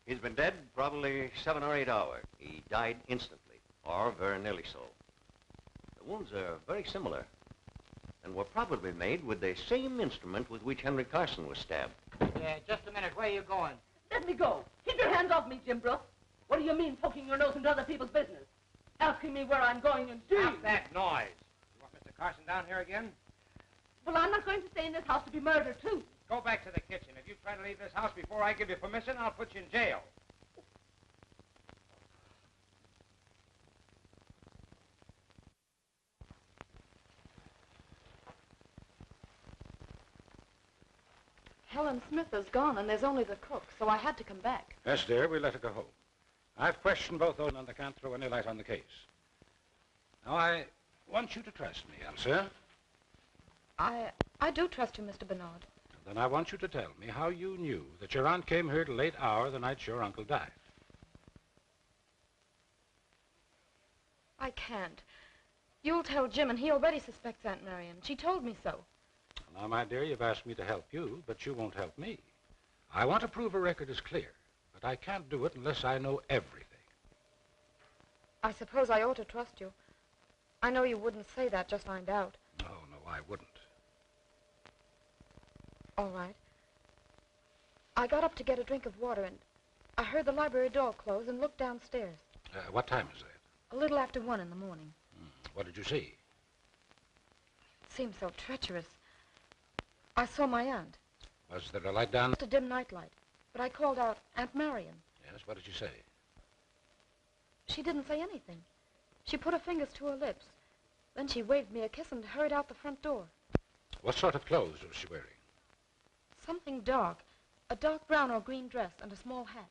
He's been dead probably 7 or 8 hours. He died instantly, or very nearly so. The wounds are very similar, and were probably made with the same instrument with which Henry Carson was stabbed. Yeah, just a minute. Where are you going? Let me go. Keep your hands off me, Jim Brooks. What do you mean, poking your nose into other people's business? Asking me where I'm going indeed. Stop that noise. You want Mr. Carson down here again? Well, I'm not going to stay in this house to be murdered, too. Go back to the kitchen. If you try to leave this house before I give you permission, I'll put you in jail. Helen Smith is gone, and there's only the cook, so I had to come back. Yes, dear, we let her go home. I've questioned both those, and I can't throw any light on the case. Now, I want you to trust me, Elsa. I do trust you, Mr. Bernard. Then I want you to tell me how you knew that your aunt came here at a late hour the night your uncle died. I can't. You'll tell Jim, and he already suspects Aunt Marion. She told me so. Now, my dear, you've asked me to help you, but you won't help me. I want to prove a record is clear, but I can't do it unless I know everything. I suppose I ought to trust you. I know you wouldn't say that, just find out. No, I wouldn't. All right. I got up to get a drink of water, and I heard the library door close and looked downstairs. What time is that? A little after 1 in the morning. What did you see? It seemed so treacherous. I saw my aunt. Was there a light down? Just a dim nightlight. But I called out, Aunt Marion. Yes, what did she say? She didn't say anything. She put her fingers to her lips. Then she waved me a kiss and hurried out the front door. What sort of clothes was she wearing? Something dark. A dark brown or green dress and a small hat.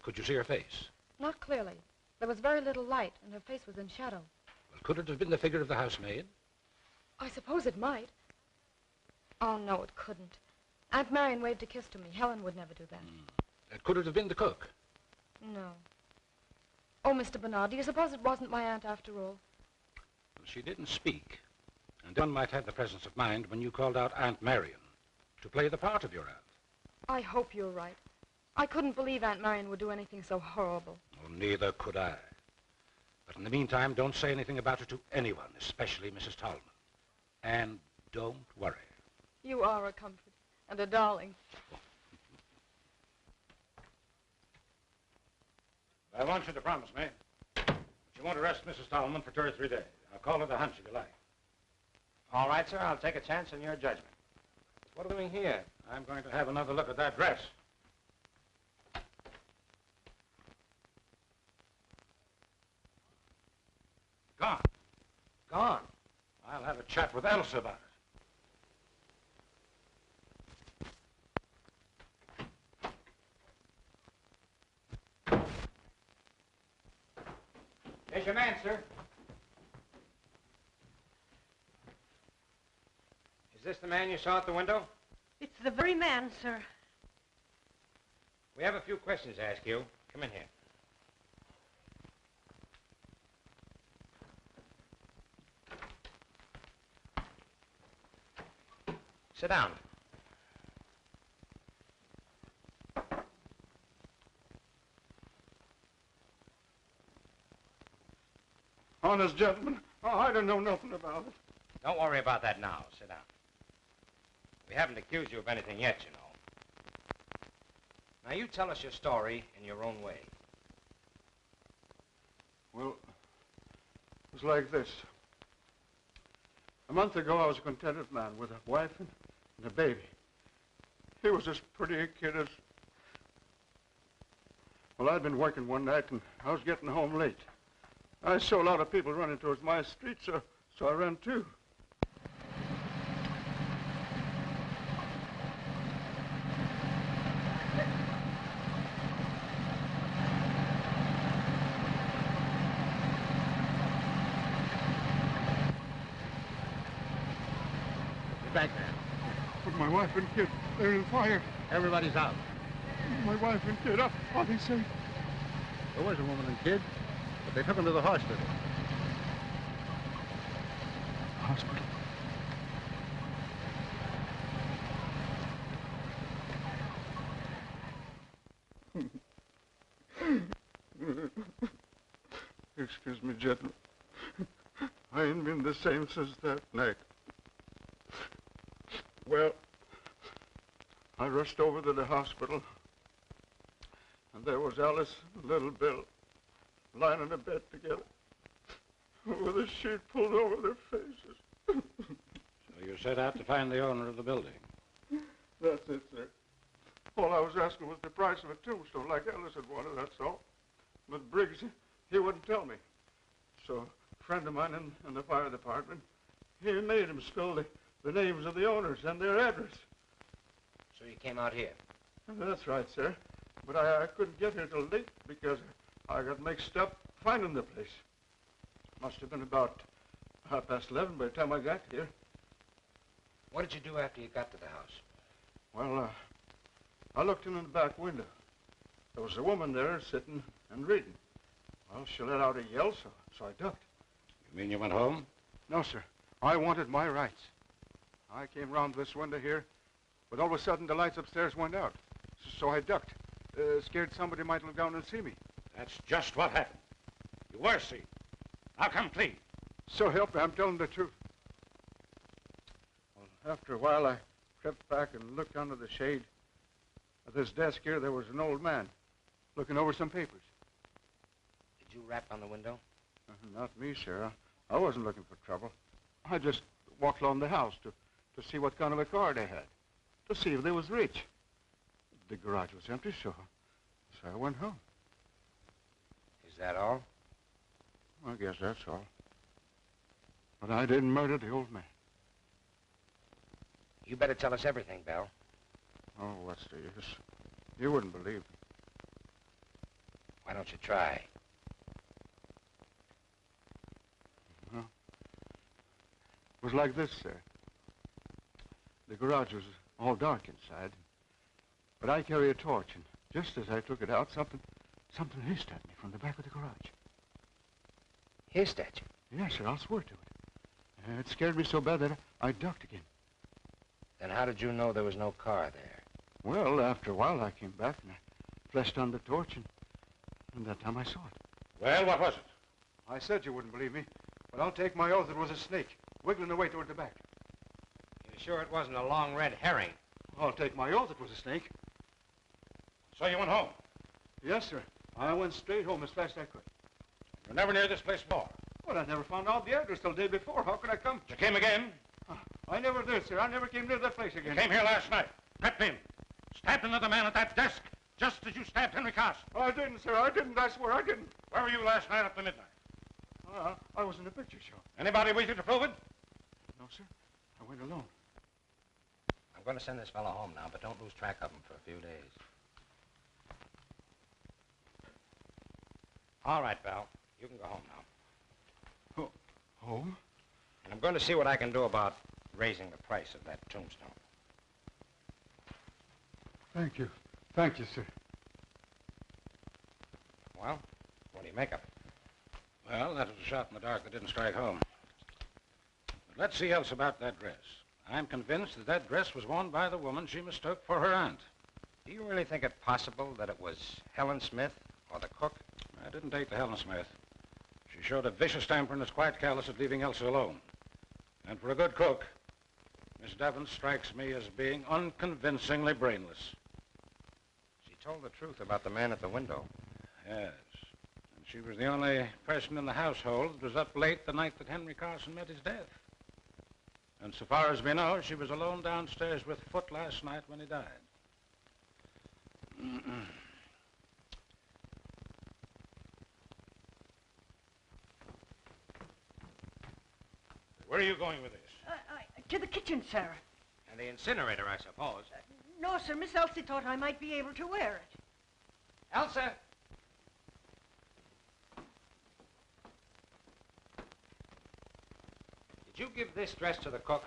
Could you see her face? Not clearly. There was very little light, and her face was in shadow. Well, could it have been the figure of the housemaid? I suppose it might. Oh, no, it couldn't. Aunt Marion waved a kiss to me. Helen would never do that. Could it have been the cook? No. Oh, Mr. Bernard, do you suppose it wasn't my aunt after all? Well, she didn't speak. And one might have the presence of mind when you called out Aunt Marion to play the part of your aunt. I hope you're right. I couldn't believe Aunt Marion would do anything so horrible. Oh, neither could I. But in the meantime, don't say anything about it to anyone, especially Mrs. Tallman. And don't worry. You are a comfort and a darling. I want you to promise me that you won't arrest Mrs. Tallman for 2 or 3 days. I'll call it a hunch if you like. All right, sir. I'll take a chance on your judgment. What are we doing here? I'm going to have another look at that dress. Gone. Gone. I'll have a chat with Elsa about it. There's your man, sir. Is this the man you saw at the window? It's the very man, sir. We have a few questions to ask you. Come in here. Sit down. Honest gentlemen, I don't know nothing about it. Don't worry about that now. Sit down. We haven't accused you of anything yet, you know. Now, you tell us your story in your own way. Well, it was like this. A month ago, I was a contented man with a wife and a baby. He was as pretty a kid as... Well, I'd been working one night, and I was getting home late. I saw a lot of people running towards my street, so So I ran too. Get back there. But my wife and kid, they're in fire. Everybody's out. My wife and kid, are they safe? There was a woman and kid, but they took them to the hospital. Hospital? Excuse me, gentlemen. I ain't been the same since that night. Well, I rushed over to the hospital, and there was Alice and little Bill lying in a bed together with a sheet pulled over their faces. So you set out to find the owner of the building? That's it, sir. All I was asking was the price of a tombstone, like Alice had wanted, that's all. But Briggs, he wouldn't tell me. So a friend of mine in the fire department, he made him spell the names of the owners and their address. So you came out here? That's right, sir. But I couldn't get here till late because I got mixed up finding the place. Must have been about 11:30 by the time I got here. What did you do after you got to the house? Well, I looked in the back window. There was a woman there sitting and reading. Well, she let out a yell, so I ducked. You mean you went home? No, sir. I wanted my rights. I came round this window here, but all of a sudden the lights upstairs went out. So I ducked, scared somebody might look down and see me. That's just what happened. You were seen. Now come clean. So help me, I'm telling the truth. Well, after a while, I crept back and looked under the shade. At this desk here, there was an old man looking over some papers. Did you rap on the window? Not me, sir. I wasn't looking for trouble. I just walked along the house to see what kind of a car they had, to see if they was rich. The garage was empty, so I went home. Is that all? I guess that's all. But I didn't murder the old man. You better tell us everything, Bell. Oh, what's the use? You wouldn't believe me. Why don't you try? Well, it was like this, sir. The garage was all dark inside, but I carry a torch, and just as I took it out, something hissed at me from the back of the garage. Hissed at you? Yes, sir, I'll swear to it. It scared me so bad that I ducked again. Then how did you know there was no car there? Well, after a while, I came back and I flashed on the torch, and that time I saw it. Well, what was it? I said you wouldn't believe me, but I'll take my oath it was a snake, wiggling away toward the back. You sure it wasn't a long red herring? I'll take my oath it was a snake. So you went home? Yes, sir. I went straight home as fast as I could. You're never near this place before? Well, I never found out the address till the day before. How could I come? You came again? I never did, sir. I never came near that place again. You came here last night, crept in, stabbed another man at that desk, just as you stabbed Henry Carson. I didn't, sir. I didn't. I swear I didn't. Where were you last night after midnight? I was in the picture show. Anybody with you to prove it? No, sir. I went alone. I'm going to send this fellow home now, but don't lose track of him for a few days. All right, Val. You can go home now. Home? And I'm going to see what I can do about raising the price of that tombstone. Thank you. Thank you, sir. Well, what do you make of it? Well, that was a shot in the dark that didn't strike home. But let's see else about that dress. I'm convinced that that dress was worn by the woman she mistook for her aunt. Do you really think it possible that it was Helen Smith or the cook? I didn't take the Helen Smith. She showed a vicious temper and was quite careless at leaving Elsa alone. And for a good cook, Miss Devon strikes me as being unconvincingly brainless. She told the truth about the man at the window. Yes. And she was the only person in the household that was up late the night that Henry Carson met his death. And so far as we know, she was alone downstairs with Foote last night when he died. Where are you going with this? To the kitchen, sir. And the incinerator, I suppose. No, sir. Miss Elsie thought I might be able to wear it. Elsa! Did you give this dress to the cook?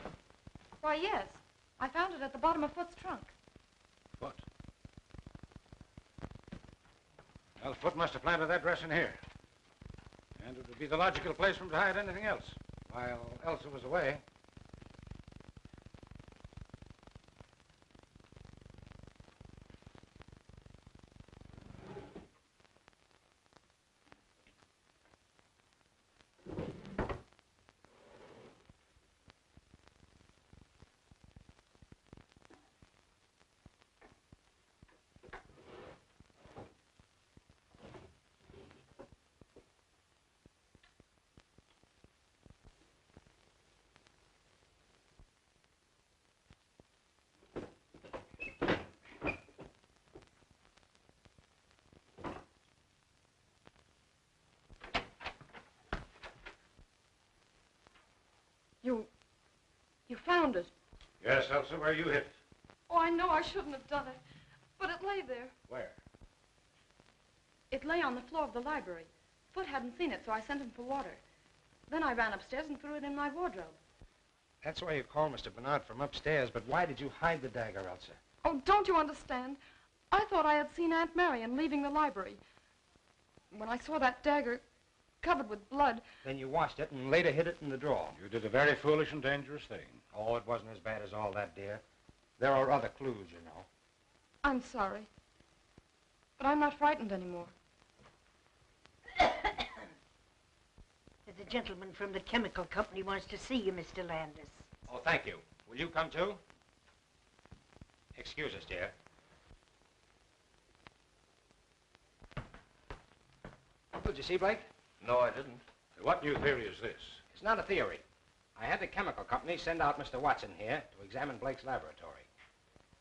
Why, yes. I found it at the bottom of Foot's trunk. Foot? Well, Foot must have planted that dress in here. And it would be the logical place for him to hide anything else. While Elsa was away. You found it. Yes, Elsa, where you hid it. Oh, I know I shouldn't have done it, but it lay there. Where? It lay on the floor of the library. Foot hadn't seen it, so I sent him for water. Then I ran upstairs and threw it in my wardrobe. That's why you called Mr. Bernard from upstairs, but why did you hide the dagger, Elsa? Oh, don't you understand? I thought I had seen Aunt Marion leaving the library. When I saw that dagger covered with blood... Then you washed it and later hid it in the drawer. You did a very foolish and dangerous thing. Oh, it wasn't as bad as all that, dear. There are other clues, you know. I'm sorry. But I'm not frightened anymore. The gentleman from the chemical company wants to see you, Mr. Landis. Oh, thank you. Will you come too? Excuse us, dear. Did you see Blake? No, I didn't. What new theory is this? It's not a theory. I had the chemical company send out Mr. Watson here to examine Blake's laboratory.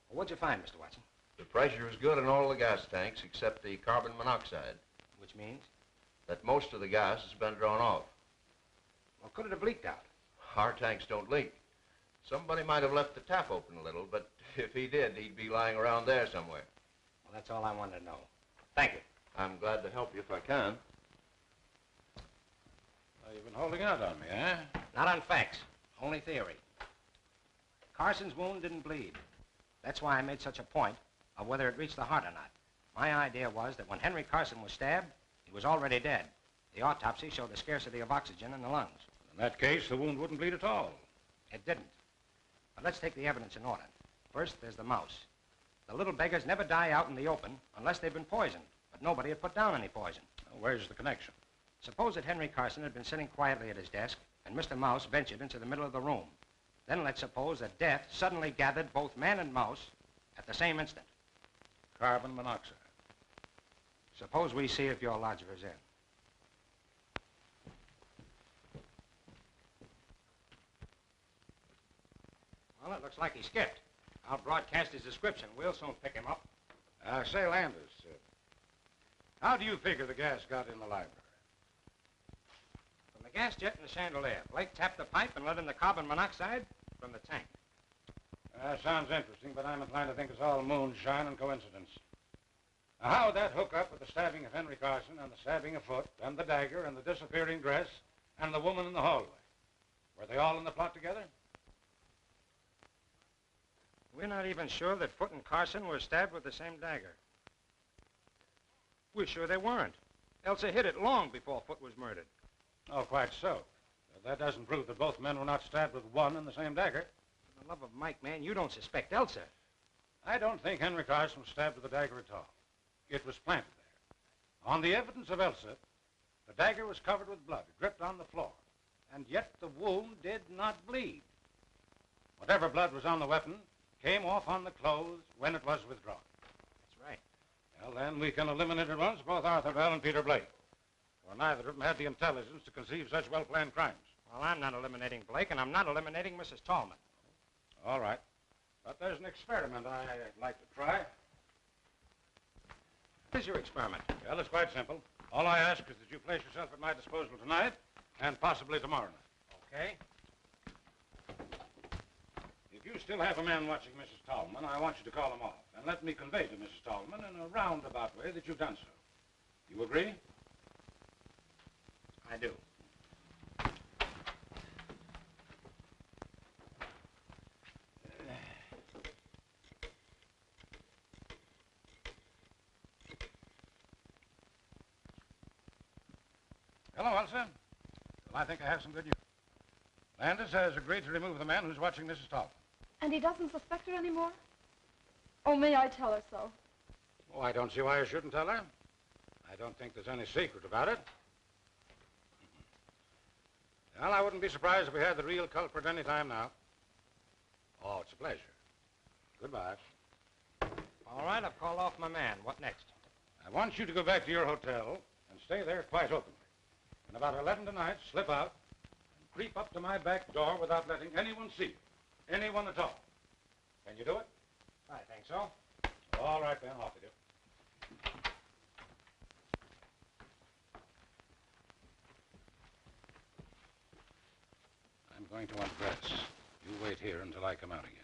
Well, what'd you find, Mr. Watson? The pressure is good in all the gas tanks except the carbon monoxide. Which means? That most of the gas has been drawn off. Well, could it have leaked out? Our tanks don't leak. Somebody might have left the tap open a little, but if he did, he'd be lying around there somewhere. Well, that's all I wanted to know. Thank you. I'm glad to help you if I can. You've been holding out on me, eh? Not on facts, only theory. Carson's wound didn't bleed. That's why I made such a point of whether it reached the heart or not. My idea was that when Henry Carson was stabbed, he was already dead. The autopsy showed a scarcity of oxygen in the lungs. In that case, the wound wouldn't bleed at all. It didn't. But let's take the evidence in order. First, there's the mouse. The little beggars never die out in the open unless they've been poisoned, but nobody had put down any poison. Well, where's the connection? Suppose that Henry Carson had been sitting quietly at his desk, and Mr. Mouse ventured into the middle of the room. Then let's suppose that death suddenly gathered both man and mouse at the same instant. Carbon monoxide. Suppose we see if your lodger is in. Well, it looks like he skipped. I'll broadcast his description. We'll soon pick him up. Say, Landis, how do you figure the gas got in the library? From the gas jet and the chandelier. Blake tapped the pipe and let in the carbon monoxide from the tank. Sounds interesting, but I'm inclined to think it's all moonshine and coincidence. Now, how would that hook up with the stabbing of Henry Carson and the stabbing of Foot and the dagger and the disappearing dress and the woman in the hallway? Were they all in the plot together? We're not even sure that Foot and Carson were stabbed with the same dagger. We're sure they weren't. Elsa hid it long before Foot was murdered. Oh, quite so. But that doesn't prove that both men were not stabbed with one and the same dagger. For the love of Mike, man, you don't suspect Elsa. I don't think Henry Carson was stabbed with a dagger at all. It was planted there. On the evidence of Elsa, the dagger was covered with blood, dripped on the floor, and yet the wound did not bleed. Whatever blood was on the weapon came off on the clothes when it was withdrawn. That's right. Well, then we can eliminate at once both Arthur Bell and Peter Blake, for neither of them had the intelligence to conceive such well-planned crimes. Well, I'm not eliminating Blake, and I'm not eliminating Mrs. Tallman. All right. But there's an experiment I'd like to try. What is your experiment? Well, it's quite simple. All I ask is that you place yourself at my disposal tonight and possibly tomorrow night. Okay. If you still have a man watching Mrs. Tallman, I want you to call him off. And let me convey to Mrs. Tallman in a roundabout way that you've done so. You agree? I do. Hello, Elsa. Well, I think I have some good news. Landis has agreed to remove the man who's watching Mrs. Tallman. And he doesn't suspect her anymore? Oh, may I tell her so? Oh, I don't see why I shouldn't tell her. I don't think there's any secret about it. Well, I wouldn't be surprised if we had the real culprit any time now. Oh, it's a pleasure. Goodbye. All right, I've called off my man. What next? I want you to go back to your hotel and stay there quite openly. And about 11 tonight, slip out and creep up to my back door without letting anyone see you. Anyone at all. Can you do it? I think so. All right, then. Off with you. I'm going to undress. You wait here until I come out again.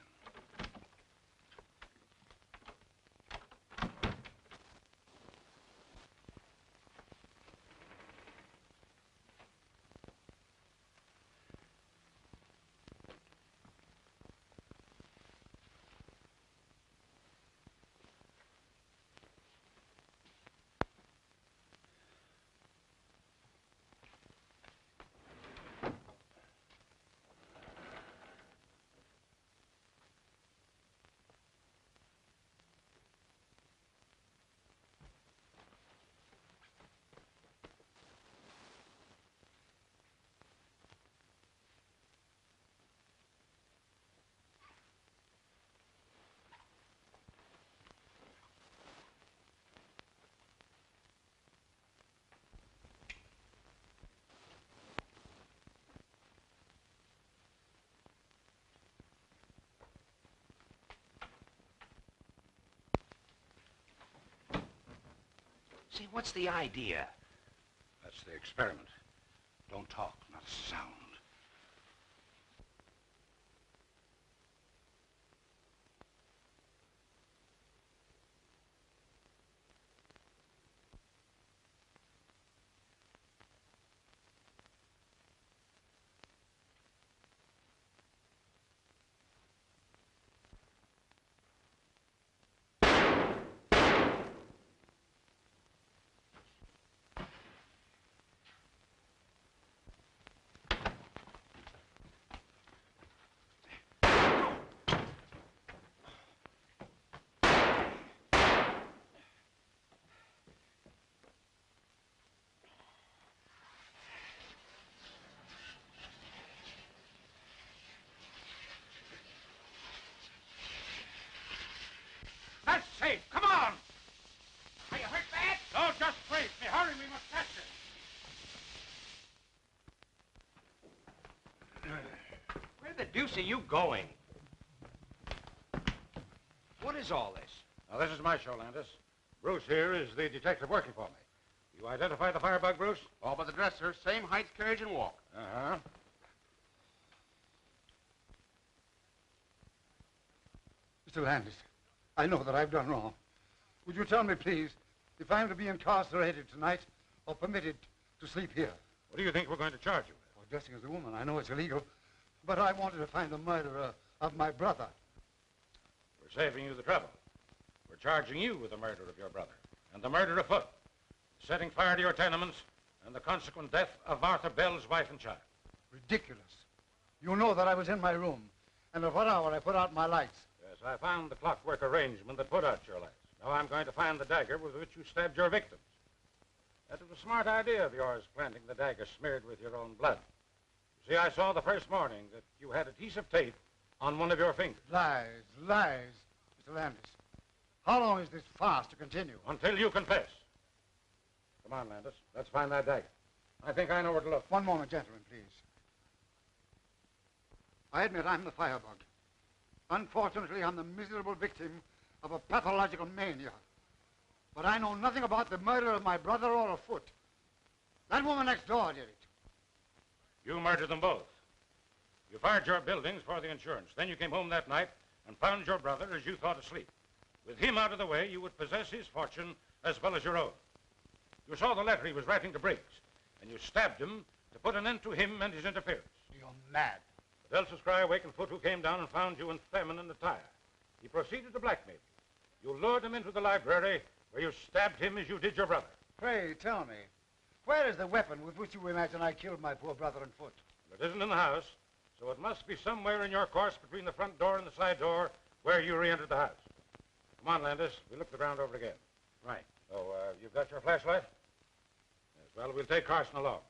Say, what's the idea? That's the experiment. Don't talk, not a sound. That's safe. Come on! Are you hurt bad? No, just brace me. Hurry, we must catch her. Where the deuce are you going? What is all this? Now, this is my show, Landis. Bruce here is the detective working for me. You identify the firebug, Bruce? All but the dresser, same height, carriage, and walk. Uh-huh. Mr. Landis, I know that I've done wrong. Would you tell me, please, if I'm to be incarcerated tonight or permitted to sleep here? What do you think we're going to charge you with? Well, dressing as a woman, I know it's illegal, but I wanted to find the murderer of my brother. We're saving you the trouble. We're charging you with the murder of your brother and the murder afoot, setting fire to your tenements, and the consequent death of Martha Bell's wife and child. Ridiculous. You know that I was in my room, and at what hour I put out my lights. Yes, I found the clockwork arrangement that put out your lights. Now I'm going to find the dagger with which you stabbed your victims. That was a smart idea of yours, planting the dagger smeared with your own blood. You see, I saw the first morning that you had adhesive tape on one of your fingers. Lies, lies, Mr. Landis. How long is this farce to continue? Until you confess. Come on, Landis. Let's find that dagger. I think I know where to look. One moment, gentlemen, please. I admit I'm the firebug. Unfortunately, I'm the miserable victim of a pathological mania. But I know nothing about the murder of my brother or afoot. That woman next door did it. You murdered them both. You fired your buildings for the insurance. Then you came home that night and found your brother as you thought asleep. With him out of the way, you would possess his fortune as well as your own. You saw the letter he was writing to Briggs, and you stabbed him to put an end to him and his interference. You're mad. But Elsa's cry awakened Foot, who came down and found you and Femin in the tire. He proceeded to blackmail you. You lured him into the library, where you stabbed him as you did your brother. Pray, tell me, where is the weapon with which you imagine I killed my poor brother and Foot? It isn't in the house, so it must be somewhere in your course between the front door and the side door where you re-entered the house. Come on, Landis. We'll look the ground over again. Right. So, you've got your flashlight? Yes, well, we'll take Carson along.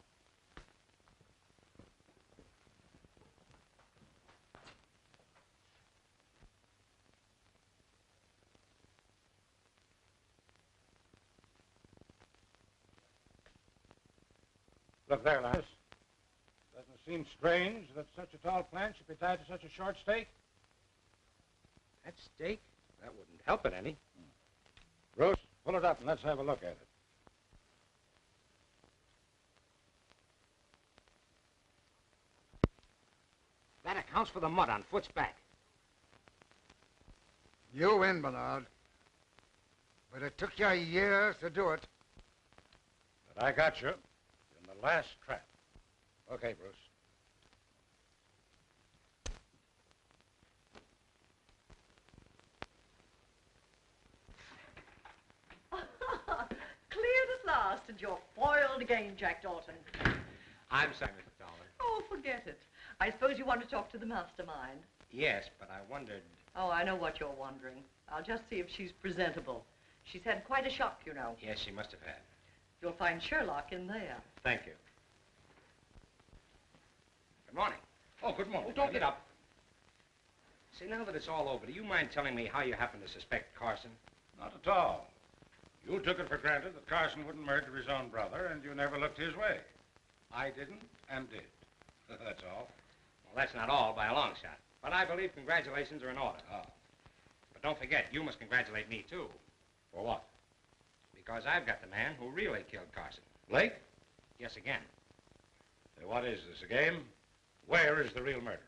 Look there, Landis. Doesn't it seem strange that such a tall plant should be tied to such a short stake? That stake? That wouldn't help it any. Bruce, pull it up and let's have a look at it. That accounts for the mud on Foot's back. You win, Bernard. But it took you years to do it. But I got you in the last trap. Okay, Bruce. Cleared at last, and you're foiled again, Jack Dalton. I'm sorry, Mr. Tallman. Oh, forget it. I suppose you want to talk to the mastermind. Yes, but I wondered... Oh, I know what you're wondering. I'll just see if she's presentable. She's had quite a shock, you know. Yes, she must have had. You'll find Sherlock in there. Thank you. Good morning. Oh, good morning. Oh, don't get up. See, now that it's all over, do you mind telling me how you happen to suspect Carson? Not at all. You took it for granted that Carson wouldn't murder his own brother, and you never looked his way. I didn't and did. That's all. Well, that's not all by a long shot. But I believe congratulations are in order. Oh. But don't forget, you must congratulate me, too. For what? Because I've got the man who really killed Carson. Blake? Yes, again. Say, what is this, a game? Where is the real murderer?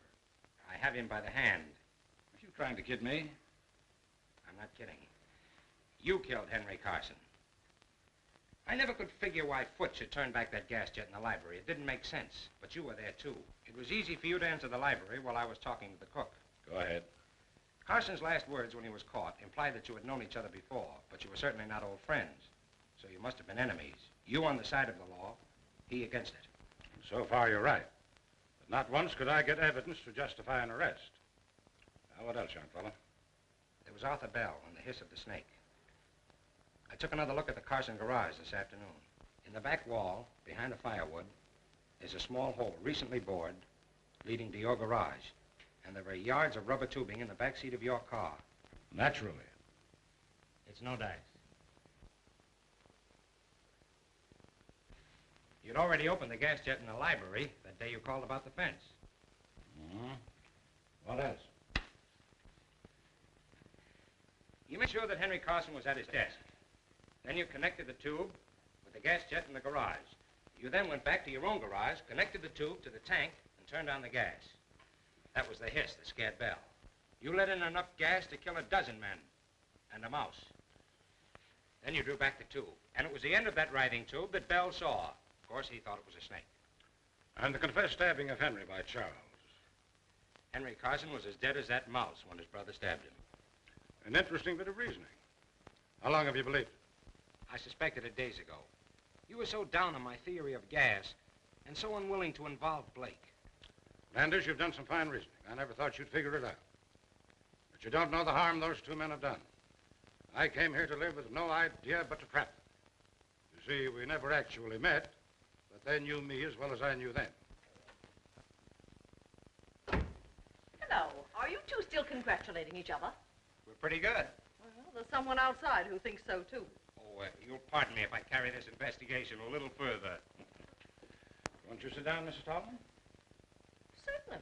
I have him by the hand. Are you trying to kid me? I'm not kidding. You killed Henry Carson. I never could figure why Foot should turn back that gas jet in the library. It didn't make sense. But you were there, too. It was easy for you to enter the library while I was talking to the cook. Go ahead. Carson's last words when he was caught implied that you had known each other before, but you were certainly not old friends. So you must have been enemies. You on the side of the law, he against it. So far, you're right. But not once could I get evidence to justify an arrest. Now, what else, young fella? There was Arthur Bell and the hiss of the snake. I took another look at the Carson garage this afternoon. In the back wall, behind the firewood, is a small hole recently bored leading to your garage. And there are yards of rubber tubing in the back seat of your car. Naturally. It's no dice. You'd already opened the gas jet in the library that day you called about the fence. Mm-hmm. What else? You made sure that Henry Carson was at his desk. Then you connected the tube with the gas jet in the garage. You then went back to your own garage, connected the tube to the tank, and turned on the gas. That was the hiss that scared Bell. You let in enough gas to kill a dozen men and a mouse. Then you drew back the tube, and it was the end of that writhing tube that Bell saw. Of course, he thought it was a snake. And the confessed stabbing of Henry by Charles. Henry Carson was as dead as that mouse when his brother stabbed him. An interesting bit of reasoning. How long have you believed it? I suspected it days ago. You were so down on my theory of gas and so unwilling to involve Blake. Landis, you've done some fine reasoning. I never thought you'd figure it out. But you don't know the harm those two men have done. I came here to live with no idea but to trap them. You see, we never actually met, but they knew me as well as I knew them. Hello. Are you two still congratulating each other? We're pretty good. Well, there's someone outside who thinks so, too. Oh, you'll pardon me if I carry this investigation a little further. Won't you sit down, Mrs. Tallman? Certainly.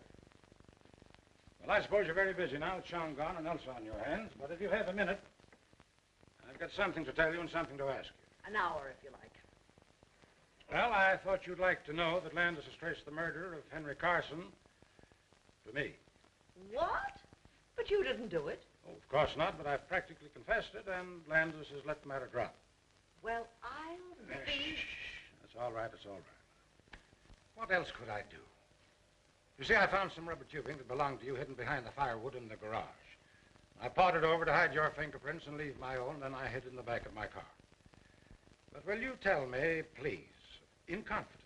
Well, I suppose you're very busy now with Sean gone and Elsa on your hands, but if you have a minute, I've got something to tell you and something to ask you. An hour, if you like. Well, I thought you'd like to know that Landis has traced the murder of Henry Carson for me. What? But you didn't do it. Oh, of course not, but I've practically confessed it, and Landis has let the matter drop. Well, I'll be... That's all right, it's all right. What else could I do? You see, I found some rubber tubing that belonged to you hidden behind the firewood in the garage. I pawed it over to hide your fingerprints and leave my own, then I hid in the back of my car. But will you tell me, please, in confidence,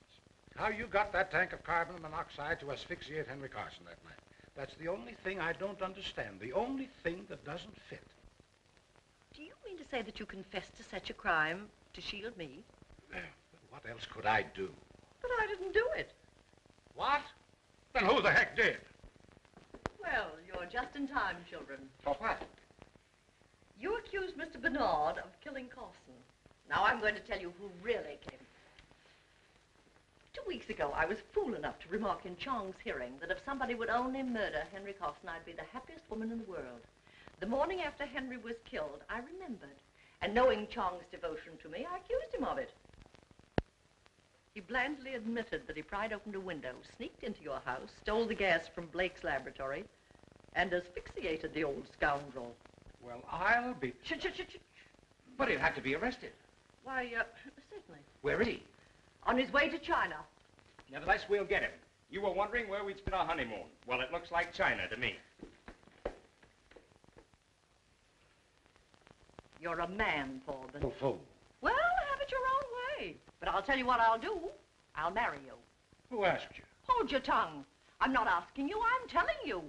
how you got that tank of carbon monoxide to asphyxiate Henry Carson that night? That's the only thing I don't understand, the only thing that doesn't fit. Do you mean to say that you confessed to such a crime to shield me? But what else could I do? But I didn't do it. What? Then who the heck did? Well, you're just in time, children. For what? You accused Mr. Bernard of killing Carson. Now I'm going to tell you who really came. 2 weeks ago, I was fool enough to remark in Chong's hearing that if somebody would only murder Henry Carson, I'd be the happiest woman in the world. The morning after Henry was killed, I remembered. And knowing Chong's devotion to me, I accused him of it. He blandly admitted that he pried open a window, sneaked into your house, stole the gas from Blake's laboratory, and asphyxiated the old scoundrel. Well, I'll be... Shh. But he'll have to be arrested. Why, certainly. Where is he? On his way to China. Nevertheless, we'll get him. You were wondering where we'd spend our honeymoon. Well, it looks like China to me. You're a man, Thorben. Oh, fool. Well, have it your own way. But I'll tell you what I'll do. I'll marry you. Who asked you? Hold your tongue. I'm not asking you, I'm telling you.